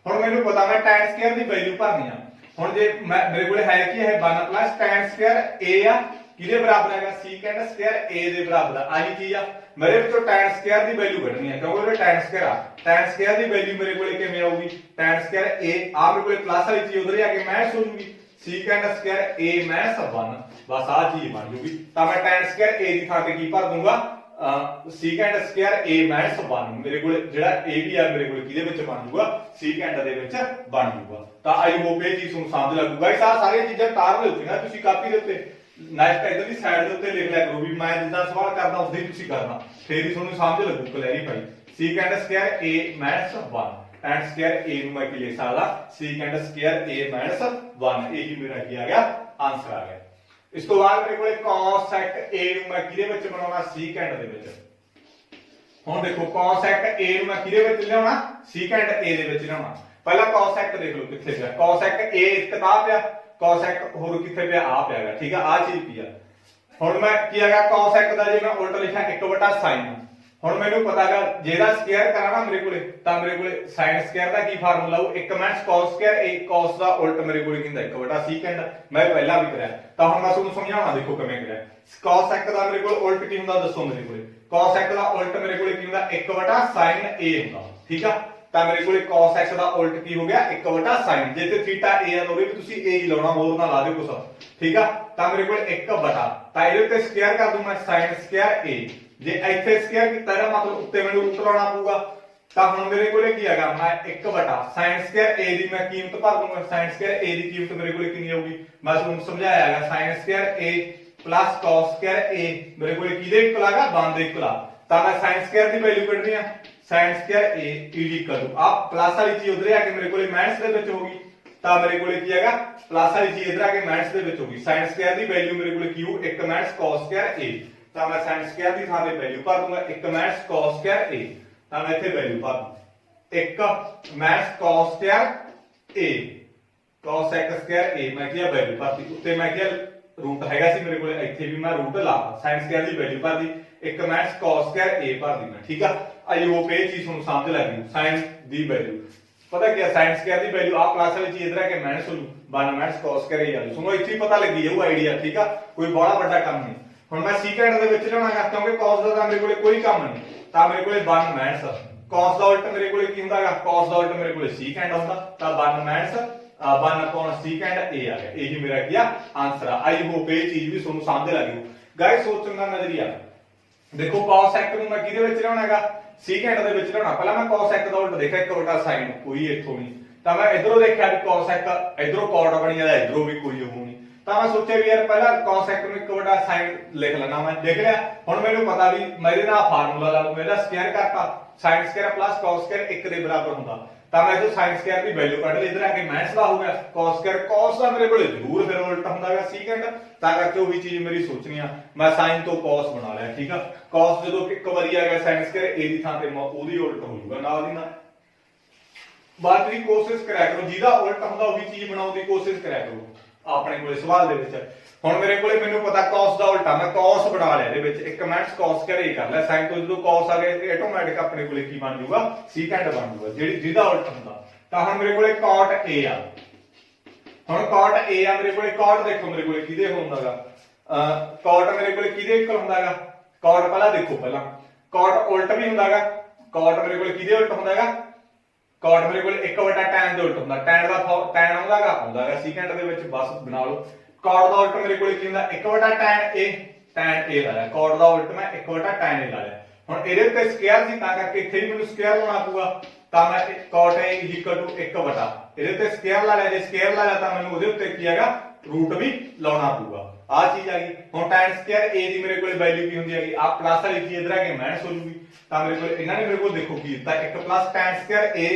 ਹੁਣ ਮੈਨੂੰ ਪਤਾ ਮੈਂ tan ਸਕੁਅਰ ਦੀ ਵੈਲਿਊ ਭਰਨੀ ਆ। ਹੁਣ ਜੇ ਮੇਰੇ ਕੋਲੇ ਹੈ ਕੀ ਹੈ 1 tan ਸਕੁਅਰ a ਆ ਕਿਹਦੇ ਬਰਾਬਰ ਹੈਗਾ secant ਸਕੁਅਰ a ਦੇ ਬਰਾਬਰ ਆ। ਆਹੀ ਚੀਜ਼ ਆ, ਮੇਰੇ ਵਿੱਚੋਂ tan ਸਕੁਅਰ ਦੀ ਵੈਲਿਊ ਕੱਢਣੀ ਹੈ ਕਿਉਂਕਿ ਉਹ tan ਸਕੁਅਰ ਆ। tan ਸਕੁਅਰ ਦੀ ਵੈਲਿਊ ਮੇਰੇ ਕੋਲੇ ਕਿਵੇਂ ਆਊਗੀ tan ਸਕੁਅਰ a ਆ ਮੇਰੇ ਕੋਲੇ ਪਲੱਸ ਵਾਲੀ ਚੀਜ਼ ਉਧਰ ਆ ਕੇ ਮਾਈਨਸ ਹੋ ਜੂਗੀ secant ਸਕੁਅਰ a ਮਾਈਨਸ 1, ਬਸ ਆ ਚੀਜ਼ ਬਣ ਜੂਗੀ। ਤਾਂ ਮੈਂ tan ਸਕੁਅਰ a ਦੀ ਥਾਂ ਤੇ ਕੀ ਭਰ ਦੂੰਗਾ secant ਸਕੁਅਰ a ਮਾਈਨਸ 1। ਮੇਰੇ ਕੋਲੇ ਜਿਹੜਾ a ਵੀ ਆ ਮੇਰੇ ਕੋਲੇ ਕਿਹਦੇ ਵਿੱਚ ਬਣ ਜੂਗਾ secant ਦੇ ਵਿੱਚ ਬਣ ਜੂਗਾ। ਤਾਂ ਆਈ ਹੋਪ ਇਹ ਚੀਜ਼ ਤੁਹਾਨੂੰ ਸਮਝ ਲੱਗੂਗਾ। ਇਹ ਸਾਰੀਆਂ ਚੀਜ਼ਾਂ ਤਾਰ ਲਿਓ ਨਾ ਤੁਸੀਂ ਕਾਪੀ ਦੇ ਉੱਤੇ, ਨੈਕਸਟ ਇਧਰ ਦੀ ਸਾਈਡ ਦੇ ਉੱਤੇ ਲਿਖ ਲਿਆ ਕਰੋ ਵੀ ਮੈਂ ਜਿੱਦਾਂ ਸਵਾਲ ਕਰਦਾ ਉਦਾਂ ਹੀ ਤੁਸੀਂ ਕਰਨਾ, ਫੇਰ ਹੀ ਤੁਹਾਨੂੰ ਸਮਝ ਲੱਗੂ clarify. secant square a minus 1 tan square a ਨੂੰ ਮੈਂ ਕੀ ਲਿਖ ਸਕਦਾ secant ਸਕੁਅਰ a ਮਾਈਨਸ 1, ਇਹੀ ਮੇਰਾ ਕੀ ਆ ਗਿਆ ਆਨਸਰ ਆ ਗਿਆ। ਇਸ ਤੋਂ ਬਾਅਦ ਮੇਰੇ ਕੋਲੇ cosec a ਨੂੰ ਮੈਂ ਕਿਹਦੇ ਵਿੱਚ ਬਣਾਉਣਾ secant ਦੇ ਵਿੱਚ। ਹੁਣ ਦੇਖੋ cosec a ਨੂੰ ਮੈਂ ਕਿਹਦੇ ਵਿੱਚ ਲਿਆਉਣਾ secant a ਦੇ ਵਿੱਚ ਲਿਆਉਣਾ। ਪਹਿਲਾਂ cosec ਦੇਖ ਲਓ ਕਿੱਥੇ ਪਿਆ, cosec a ਇੱਕ ਕਿਤਾਬ ਪਿਆ, cosec ਹੋਰ ਕਿੱਥੇ ਪਿਆ ਆ ਪਿਆਗਾ, ਠੀਕ ਆ, ਆ ਚੀਜ਼ ਕੀ ਆ। ਹੁਣ ਮੈਂ ਕੀ ਹੈਗਾ cosec ਦਾ ਜੇ ਮੈਂ ਉਲਟ ਲਿਖਿਆ 1/sin। ਹੁਣ ਮੈਨੂੰ ਪਤਾਗਾ ਜਿਹਦਾ ਸਕੁਅਰ ਕਰਾਣਾ ਮੇਰੇ ਕੋਲੇ ਤਾਂ ਮੇਰੇ ਕੋਲੇ sin ਸਕੁਅਰ ਦਾ ਕੀ ਫਾਰਮੂਲਾ ਆਊ 1 cos ਸਕੁਅਰ a cos ਦਾ ਉਲਟ ਮੇਰੇ ਕੋਲੇ ਕਿੰਦਾ 1/secant, ਮੈਂ ਪਹਿਲਾਂ ਵੀ ਕਰਿਆ। ਤਾਂ ਹੁਣ ਮੈਂ ਤੁਹਾਨੂੰ ਸਮਝਾਉਣਾ ਦੇਖੋ ਕਿਵੇਂ ਕਰਿਆ। cosec ਦਾ ਮੇਰੇ ਕੋਲ ਉਲਟ ਕੀ ਹੁੰਦਾ ਦੱਸੋ ਮੇਰੇ ਕੋਲੇ, cosec ਦਾ ਉਲਟ ਮੇਰੇ ਕੋਲੇ ਕੀ ਹੁੰਦਾ 1/sin a ਹੁੰਦਾ, ਠੀਕ ਆ। ਤਾਂ ਮੇਰੇ ਕੋਲੇ cosec ਦਾ ਉਲਟ ਕੀ ਹੋ ਗਿਆ 1/sin। ਜੇ ਤੇ ਥੀਟਾ a ਆ ਉਹਦੇ ਵੀ ਤੁਸੀਂ a ਹੀ ਲਾਉਣਾ, ਹੋਰ ਨਾ ਲਾ ਦਿਓ ਕੁਛ, ਠੀਕ ਆ। ਤਾਂ ਮੇਰੇ ਕੋਲੇ 1/, ਤਾਂ ਇਹਦੇ ਉੱਤੇ ਸਕੁਅਰ ਕਰ ਦੂੰ ਮੈਂ sin ਸਕੁਅਰ a। ਜੇ ਇੱਥੇ ਸਕੁਅਰ ਕੀਤਾ ਤਾਂ ਮਤਲਬ ਉੱਤੇ ਮੈਨੂੰ ਰੂਟ ਲਾਉਣਾ ਪਊਗਾ। ਤਾਂ ਹੁਣ ਮੇਰੇ ਕੋਲੇ ਕੀ ਹੈਗਾ ਮੈਂ 1/sin ਸਕੁਅਰ a ਦੀ ਮੈਂ ਕੀਮਤ ਭਰ ਦੂੰਗਾ। sin ਸਕੁਅਰ a ਦੀ ਕੀਮਤ ਮੇਰੇ ਕੋਲੇ ਕਿੰਨੀ ਆਊਗੀ ਮੈਂ ਤੁਹਾਨੂੰ ਸਮਝਾਇਆ ਹੈਗਾ sin square a plus cos square a ਮੇਰੇ ਕੋਲੇ ਕਿਹਦੇ ਇਕੁਅਲ ਹੈਗਾ 1 ਦੇ ਇਕੁਅਲ ਆ। ਤਾਂ ਮੈਂ sin ਸਕੁਅਰ ਦੀ ਵੈਲਿਊ ਕੱਢਣੀ ਆ sin square a equal to ਆ ਪਲੱਸ ਵਾਲੀ ਚੀਜ਼ ਉਧਰ ਆ ਕੇ ਮੇਰੇ ਕੋਲੇ ਮਾਈਨਸ ਦੇ ਵਿੱਚ ਹੋਗੀ। ਤਾਂ ਮੇਰੇ ਕੋਲੇ ਕੀ ਹੈਗਾ ਪਲੱਸ ਵਾਲੀ ਚੀਜ਼ ਇਧਰ ਆ ਕੇ ਮਾਈਨਸ ਦੇ ਵਿੱਚ ਹੋਗੀ। sin ਸਕੁਅਰ ਦੀ ਵੈਲਿਊ ਮੇਰੇ ਕੋਲੇ ਕੀ ਹੋਊ 1 cos ਸਕੁਅਰ a। ਤਾਂ ਮੈਂ sin ਸਕੁਅਰ ਦੀ ਥਾਂ ਤੇ ਵੈਲਿਊ ਭਰ ਦੂੰਗਾ 1 cos ਸਕੁਅਰ a। ਤਾਂ ਮੈਂ ਇੱਥੇ ਵੈਲਿਊ ਭਰ ਦੂੰ 1 cos square a cosec square a ਮੈਂ ਕੀ ਵੈਲਿਊ ਭਰਤੀ, ਉੱਤੇ ਮੈਂ ਕੀ ਰੂਟ ਹੈਗਾ ਸੀ ਮੇਰੇ ਕੋਲੇ, ਇੱਥੇ ਵੀ ਮੈਂ ਰੂਟ ਲਾਤਾ। sin ਸਕੁਅਰ ਦੀ ਵੈਲਿਊ ਭਰਦੀ 1 cos ਸਕੁਅਰ a ਭਰਦੀ ਮੈਂ, ਠੀਕ ਆ। ਆਈ ਹੋਪ ਇਹ ਚੀਜ਼ ਤੁਹਾਨੂੰ ਸਮਝ ਲੱਗ ਗਈ। sin ਦੀ ਵੈਲਿਊ ਪਤਾ ਕੀ ਹੈ sin ਸਕੁਅਰ ਦੀ ਵੈਲਿਊ ਆ ਪਲੱਸ ਵਾਲੀ ਚੀਜ਼ ਇਧਰ ਆ ਕੇ ਮਾਈਨਸ ਹੋ ਜੂ 1 cos ਸਕੁਅਰ a ਆ ਜੂ। ਤੁਹਾਨੂੰ ਇੱਥੇ ਹੀ ਪਤਾ ਲੱਗੀ ਜਾਊ ਆਈਡੀਆ, ਠੀਕ ਆ, ਕੋਈ ਬੜਾ ਵੱਡਾ ਕੰਮ ਨਹੀਂ। ਹੁਣ ਮੈਂ secant ਦੇ ਵਿੱਚ ਲਿਆਉਣਾ ਕਿਉਂਕਿ cos ਦਾ ਤਾਂ ਮੇਰੇ ਕੋਲੇ ਕੋਈ ਕੰਮ ਨਹੀਂ। ਤਾਂ ਮੇਰੇ ਕੋਲੇ 1 ਮਾਈਨਸ cos ਦਾ ਉਲਟ ਮੇਰੇ ਕੋਲੇ ਕੀ ਹੁੰਦਾਗਾ cos ਦਾ ਉਲਟ ਮੇਰੇ ਕੋਲੇ secant ਹੁੰਦਾ। ਤਾਂ 1 ਮਾਈਨਸ 1 secant a ਆ ਗਿਆ, ਇਹੀ ਮੇਰਾ ਕੀ ਆ ਆਨਸਰ ਆ। ਆਈ ਹੋਪ ਇਹ ਚੀਜ਼ ਵੀ ਤੁਹਾਨੂੰ ਸਮਝ ਲੱਗ ਗਈ। ਗਾਇਸ ਸੋਚਣ ਦਾ ਨਜ਼ਰੀਆ ਦੇਖੋ cosec ਨੂੰ ਮੈਂ ਕਿਹਦੇ ਵਿੱਚ ਲਿਆਉਣਾ ਹੈਗਾ secant ਦੇ ਵਿੱਚ ਲਿਆਉਣਾ। ਪਹਿਲਾਂ ਮੈਂ cosec ਦਾ ਉਲਟ ਦੇਖਿਆ 1/sin, ਕੋਈ ਇੱਥੋਂ ਨਹੀਂ। ਤਾਂ ਮੈਂ ਇਧਰੋਂ ਦੇਖਿਆ ਵੀ cosec ਇਧਰੋਂ cot ਬਣੀ ਜਾਂਦਾ, ਇਧਰੋਂ ਵੀ ਕੋਈ ਉਹ ਨਹੀਂ। ਤਾਂ ਮੈਂ ਸੋਚਿਆ ਵੀ ਯਾਰ ਪਹਿਲਾਂ cosec ਨੂੰ 1/sin ਲਿਖ ਲੈਣਾ, ਮੈਂ ਦੇਖ ਲਿਆ। ਹੁਣ ਮੈਨੂੰ ਪਤਾ ਵੀ ਮੈਂ ਇਹਦੇ ਨਾਲ ਫਾਰਮੂਲਾ ਲਾ ਲੂੰ, ਇਹਦਾ ਸਕੁਅਰ ਕਰਤਾ sin square plus cos square 1 ਦੇ ਬਰਾਬਰ ਹੁੰਦਾ। ਤਾਂ ਮੈਂ ਜੋ sin ਸਕੁਅਰ ਦੀ ਵੈਲਿਊ ਕੱਢ ਲਈ, ਇਧਰ ਆ ਕੇ ਮਾਈਨਸ ਦਾ ਹੋ ਗਿਆ cos ਸਕੁਅਰ। cos ਦਾ ਮੇਰੇ ਕੋਲੇ ਜ਼ਰੂਰ ਫਿਰ ਉਲਟ ਹੁੰਦਾਗਾ secant, ਤਾਂ ਕਰਕੇ ਉਹ ਵੀ ਚੀਜ਼ ਮੇਰੀ ਸੋਚਣੀ ਆ। ਮੈਂ sin ਤੋਂ cos ਬਣਾ ਲਿਆ, ਠੀਕ ਆ। cos ਜਦੋਂ ਇੱਕ ਵਾਰੀ ਆ ਗਿਆ sin ਸਕੁਅਰ a ਦੀ ਥਾਂ ਤੇ ਉਹਦੀ ਉਲਟ ਹੋ ਜਾਊਗਾ ਨਾਲ ਦੀ ਨਾਲ। ਬਾਅਦ ਦੀ ਕੋਸ਼ਿਸ਼ ਕਰਿਆ ਕਰੋ, ਜਿਹਦਾ ਉਲਟ ਹੁੰਦਾ ਉਹੀ ਚੀਜ਼ ਬਣਾਉਣ ਦੀ ਕੋਸ਼ਿਸ਼ ਕਰਿਆ ਕਰੋ ਆਪਣੇ ਕੋਲੇ ਸਵਾਲ ਦੇ ਵਿੱਚ। ਹੁਣ ਮੇਰੇ ਕੋਲੇ ਮੈਨੂੰ ਪਤਾ cos ਦਾ ਉਲਟਾ, ਮੈਂ cos ਬਣਾ ਲਿਆ ਇਹਦੇ ਵਿੱਚ 1 cos ਸਕੁਅਰ a ਕਰ ਲਿਆ। sin ਤੋਂ ਜਦੋਂ cos ਆ ਗਿਆ ਤੇ ਆਟੋਮੈਟਿਕ ਆਪਣੇ ਕੋਲੇ ਕੀ ਬਣ ਜਾਊਗਾ secant ਬਣ ਜਾਊਗਾ ਜਿਹਦਾ ਉਲਟ ਹੁੰਦਾ। ਤਾਂ ਹੁਣ ਮੇਰੇ ਕੋਲੇ cot a ਆ। ਹੁਣ ਕਾਟ A ਆ ਮੇਰੇ ਕੋਲੇ, ਕਾਟ ਦੇਖੋ ਮੇਰੇ ਕੋਲੇ ਕਿਹਦੇ ਹੁੰਦਾਗਾ, ਕਾਟ ਮੇਰੇ ਕੋਲੇ ਕਿਹਦੇ ਇਕੁਅਲ ਹੁੰਦਾਗਾ, ਕਾਟ ਪਹਿਲਾਂ ਦੇਖੋ, ਪਹਿਲਾਂ ਕਾਟ ਉਲਟ ਵੀ ਹੁੰਦਾਗਾ, ਕਾਟ ਮੇਰੇ ਕੋਲੇ ਕਿਹਦੇ ਉਲਟ ਹੁੰਦਾਗਾ, ਕਾਟ ਮੇਰੇ ਕੋਲ 1/tan ਦੇ ਉਲਟ ਹੁੰਦਾ, tan ਦਾ tan ਆਉਂਦਾਗਾ ਸੀਕੈਂਟ ਦੇ ਵਿੱਚ, ਬਸ ਬਣਾ ਲਓ। ਕਾਟ ਦਾ ਉਲਟ ਮੇਰੇ ਕੋਲ ਕੀ ਹੁੰਦਾ, 1/tan A, tan A ਲਾ ਲਿਆ, ਕਾਟ ਦਾ ਉਲਟ ਮੈਂ 1/tan A ਲਾ ਲਿਆ। ਹੁਣ ਇਹਦੇ ਉੱਤੇ ਸਕੁਅਰ ਸੀ ਤਾਂ ਕਰਕੇ ਇੱਥੇ ਵੀ ਮੈਨੂੰ ਸਕੁਅਰ ਲਾਉਣਾ ਪਊਗਾ, ਤਾਂ ਮੈਂ cot A = 1 ਇਹਦੇ ਉੱਤੇ ਸਕੁਅਰ ਲਾ ਲਿਆ, ਜੇ ਸਕੁਅਰ ਲਾ ਲਿਆ ਤਾਂ ਮੈਨੂੰ ਉਹਦੇ ਉੱਤੇ ਕੀ ਹੈਗਾ, ਰੂਟ ਵੀ ਲਾਉਣਾ ਪਊਗਾ। ਆ ਚੀਜ਼ ਆ ਗਈ। ਹੁਣ tan ਸਕੁਅਰ A ਦੀ ਮੇਰੇ ਕੋਲ ਵੈਲਿਊ ਕੀ ਹੁੰਦੀ ਹੈਗੀ, ਆ ਪਲੱਸ ਵਾਲੀ ਚੀਜ਼ ਇਧਰ ਆ ਕੇ ਮਾਈਨਸ ਹੋ ਜੂਗੀ, ਤਾਂ ਮੇਰੇ ਕੋਲ ਇਹਨਾਂ ਨੇ ਮੇਰੇ ਕੋਲ ਦੇਖੋ ਕੀ ਦਿੱਤਾ, 1 tan ਸਕੁਅਰ A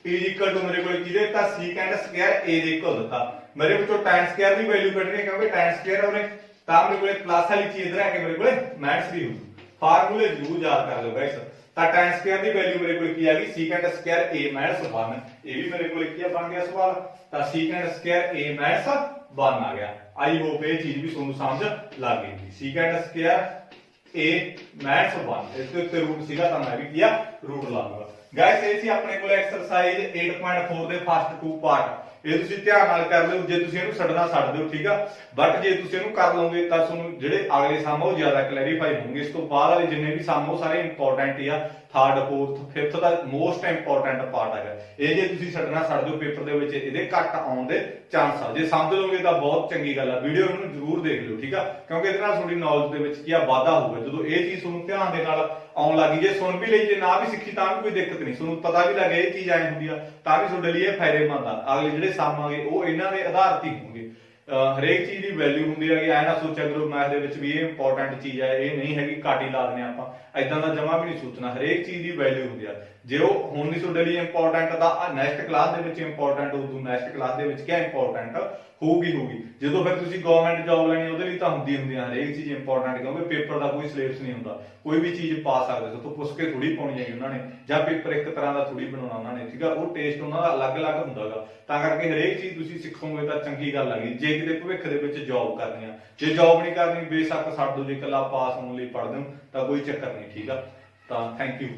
= ਮੇਰੇ ਕੋਲ ਕੀ ਦਿੱਤਾ, secant ਸਕੁਅਰ A ਦੇ ਇਕੁਅਲ ਦਿੱਤਾ। ਮੇਰੇ ਵਿੱਚੋਂ tan ਸਕੁਅਰ ਦੀ ਵੈਲਿਊ ਕੱਢਣੀ ਹੈ ਕਿਉਂਕਿ tan ਸਕੁਅਰ ਉਹਨੇ, ਤਾਂ ਮੇਰੇ ਕੋਲ ਪਲੱਸ ਵਾਲੀ ਚੀਜ਼ ਇਧਰ ਆ ਕੇ ਮੇਰੇ ਕੋਲ ਮਾਈਨਸ ਵੀ ਹੋ ਜੂ। ਫਾਰਮੂਲੇ ਜ਼ਰੂਰ ਯਾਦ ਕਰ ਲਓ ਗਾਇਸ। ਤਾਂ tan ਸਕੁਅਰ ਦੀ ਵੈਲਿਊ ਮੇਰੇ ਕੋਲ ਕੀ ਆ ਗਈ, secant ਸਕੁਅਰ A - 1, ਇਹ ਵੀ ਮੇਰੇ ਕੋਲ ਕੀ ਬਣ ਗਿਆ ਸਵਾਲ, ਤਾਂ secant ਸਕੁਅਰ A - 1 ਆ ਗਿਆ। ਆਈ ਹੋਪ ਇਹ ਚੀਜ਼ ਵੀ ਤੁਹਾਨੂੰ ਸਮਝ ਲੱਗ ਗਈ। secant ਸਕੁਅਰ A - 1 ਇਸ ਦੇ ਉੱਤੇ ਰੂਟ ਸੀਗਾ, ਤਾਂ ਮੈਂ ਵੀ ਕੀ ਰੂਟ ਲਾਉਂਗਾ। ਗਾਇਸ ਇਹ ਸੀ ਆਪਣੇ ਕੋਲ ਐਕਸਰਸਾਈਜ਼ 8.4 ਦੇ ਫਸਟ 2 ਪਾਰਟ। ਇਹ ਤੁਸੀਂ ਧਿਆਨ ਨਾਲ ਕਰ ਲਿਓ, ਜੇ ਤੁਸੀਂ ਇਹਨੂੰ ਛੱਡਣਾ ਛੱਡ ਦਿਓ, ਠੀਕ ਆ। ਬਟ ਜੇ ਤੁਸੀਂ ਇਹਨੂੰ ਕਰ ਲਓਗੇ ਤਾਂ ਤੁਹਾਨੂੰ ਜਿਹੜੇ ਅਗਲੇ ਸਮ ਉਹ ਜ਼ਿਆਦਾ ਕਲੈਰੀਫਾਈ ਹੋਣਗੇ। ਇਸ ਤੋਂ ਬਾਅਦ ਵਾਲੇ ਜਿੰਨੇ ਵੀ ਸਮ ਉਹ ਸਾਰੇ ਇੰਪੋਰਟੈਂਟ ਹੀ ਆ। 3rd 4th 5th ਦਾ ਮੋਸਟ ਇੰਪੋਰਟੈਂਟ ਪਾਰਟ ਹੈਗਾ ਇਹ। ਜੇ ਤੁਸੀਂ ਛੱਡਣਾ ਛੱਡ ਦਿਓ ਪੇਪਰ ਦੇ ਵਿੱਚ ਇਹਦੇ ਘੱਟ ਆਉਣ ਦੇ ਚਾਂਸ ਆ। ਜੇ ਸਮਝ ਲਓਗੇ ਤਾਂ ਬਹੁਤ ਚੰਗੀ ਗੱਲ ਆ। ਵੀਡੀਓ ਨੂੰ ਜ਼ਰੂਰ ਦੇਖ ਲਿਓ, ਠੀਕ ਆ, ਕਿਉਂਕਿ ਇਹਦੇ ਨਾਲ ਤੁਹਾਡੀ ਨੌਲੇਜ ਦੇ ਵਿੱਚ ਕੀ ਆ ਵਾਧਾ ਹੋਊਗਾ। ਜਦੋਂ ਇਹ ਚੀਜ਼ ਤੁਹਾਨੂੰ ਧਿਆਨ ਦੇ ਨਾਲ ਆਉਣ ਲੱਗੀ, ਜੇ ਸੁਣ ਵੀ ਲਈ, ਜੇ ਨਾ ਵੀ ਸਿੱਖੀ ਤਾਂ ਵੀ ਕੋਈ ਦਿੱਕਤ ਨਹੀਂ, ਤੁਹਾਨੂੰ ਪਤਾ ਵੀ ਲੱਗੇ ਇਹ ਚੀਜ਼ ਐ ਹੁੰਦੀ ਆ, ਤਾਂ ਵੀ ਤੁਹਾਡੇ ਲਈ ਇਹ ਫਾਇਦੇਮੰਦ ਆ। ਅਗਲੇ ਜਿਹੜੇ ਸਮ ਆਗੇ ਉਹ ਇਹਨਾਂ ਦੇ ਆਧਾਰ ਤੇ ਹੋਣਗੇ। ਹਰੇਕ ਚੀਜ਼ ਦੀ ਵੈਲਿਊ ਹੁੰਦੀ ਹੈਗੀ। ਐ ਨਾ ਸੋਚਿਆ ਕਰੋ ਮੈਥ ਦੇ ਵਿੱਚ ਵੀ ਇਹ ਇੰਪੋਰਟੈਂਟ ਚੀਜ਼ ਹੈ, ਇਹ ਨਹੀਂ ਹੈਗੀ ਘੱਟ ਹੀ ਲਾ ਦਿੰਦੇ ਆਪਾਂ, ਐਦਾਂ ਦਾ ਜਮਾ ਵੀ ਨਹੀਂ ਸੋਚਣਾ। ਹਰੇਕ ਚੀਜ਼ ਦੀ ਵੈਲਿਊ ਹੁੰਦੀ ਆ। ਜੇ ਉਹ ਹੁਣ ਨਹੀਂ ਤੁਹਾਡੇ ਲਈ ਇੰਪੋਰਟੈਂਟ ਤਾਂ ਨੈਕਸਟ ਕਲਾਸ ਦੇ ਵਿੱਚ ਇੰਪੋਰਟੈਂਟ ਹੋਊ, ਨੈਕਸਟ ਕਲਾਸ ਦੇ ਵਿੱਚ ਕੀ ਇੰਪੋਰਟੈਂਟ ਹੋਊਗੀ। ਜਦੋਂ ਫਿਰ ਤੁਸੀਂ ਗਵਰਨਮੈਂਟ ਜੌਬ ਲੈਣੀ ਉਹਦੇ ਲਈ ਤਾਂ ਹੁੰਦੀ ਆ ਹਰੇਕ ਚੀਜ਼ ਇੰਪੋਰਟੈਂਟ, ਕਿਉਂਕਿ ਪੇਪਰ ਦਾ ਕੋਈ ਸਿਲੇਬਸ ਨਹੀਂ ਹੁੰਦਾ। ਕੋਈ ਵੀ ਚੀਜ਼ ਪਾ ਸਕਦੇ ਤੋਂ ਪੁੱਛ ਕੇ ਥੋੜੀ ਪਾਉਣੀ ਹੈਗੀ ਉਹਨਾਂ ਨੇ, ਜਾਂ ਪੇਪਰ ਇੱਕ ਤਰ੍ਹਾਂ ਦਾ ਥੋੜੀ ਬਣਾਉਣਾ ਉਹਨਾਂ ਨੇ, ਠੀਕ ਆ। ਉਹ ਟੇਸਟ ਉਹਨਾਂ ਦਾ ਅਲੱਗ-ਅਲੱਗ ਹੁੰਦਾਗਾ, ਤਾਂ ਕਰਕੇ ਹਰੇਕ ਚੀਜ਼ ਤੁਸੀਂ ਸਿੱਖੋਗੇ ਤਾਂ ਚੰਗੀ ਗੱਲ ਹੈਗੀ। ਜੇ ਕਿਤੇ ਭਵਿੱਖ ਦੇ ਵਿੱਚ ਜੌਬ ਕਰਨੀ ਆ, ਜੇ ਜੌਬ ਨਹੀਂ ਕਰਨੀ ਬੇਸ਼ੱਕ ਛੱਡ ਦਿਓ, ਜੇ ਇਕੱਲਾ ਪਾਸ ਹੋਣ ਲਈ ਪੜ੍ਹਦੇ ਹੋ ਤਾਂ ਕੋਈ ਚੱਕਰ ਨਹੀਂ, ਠੀਕ ਆ। ਤਾਂ ਥੈਂਕ ਯੂ।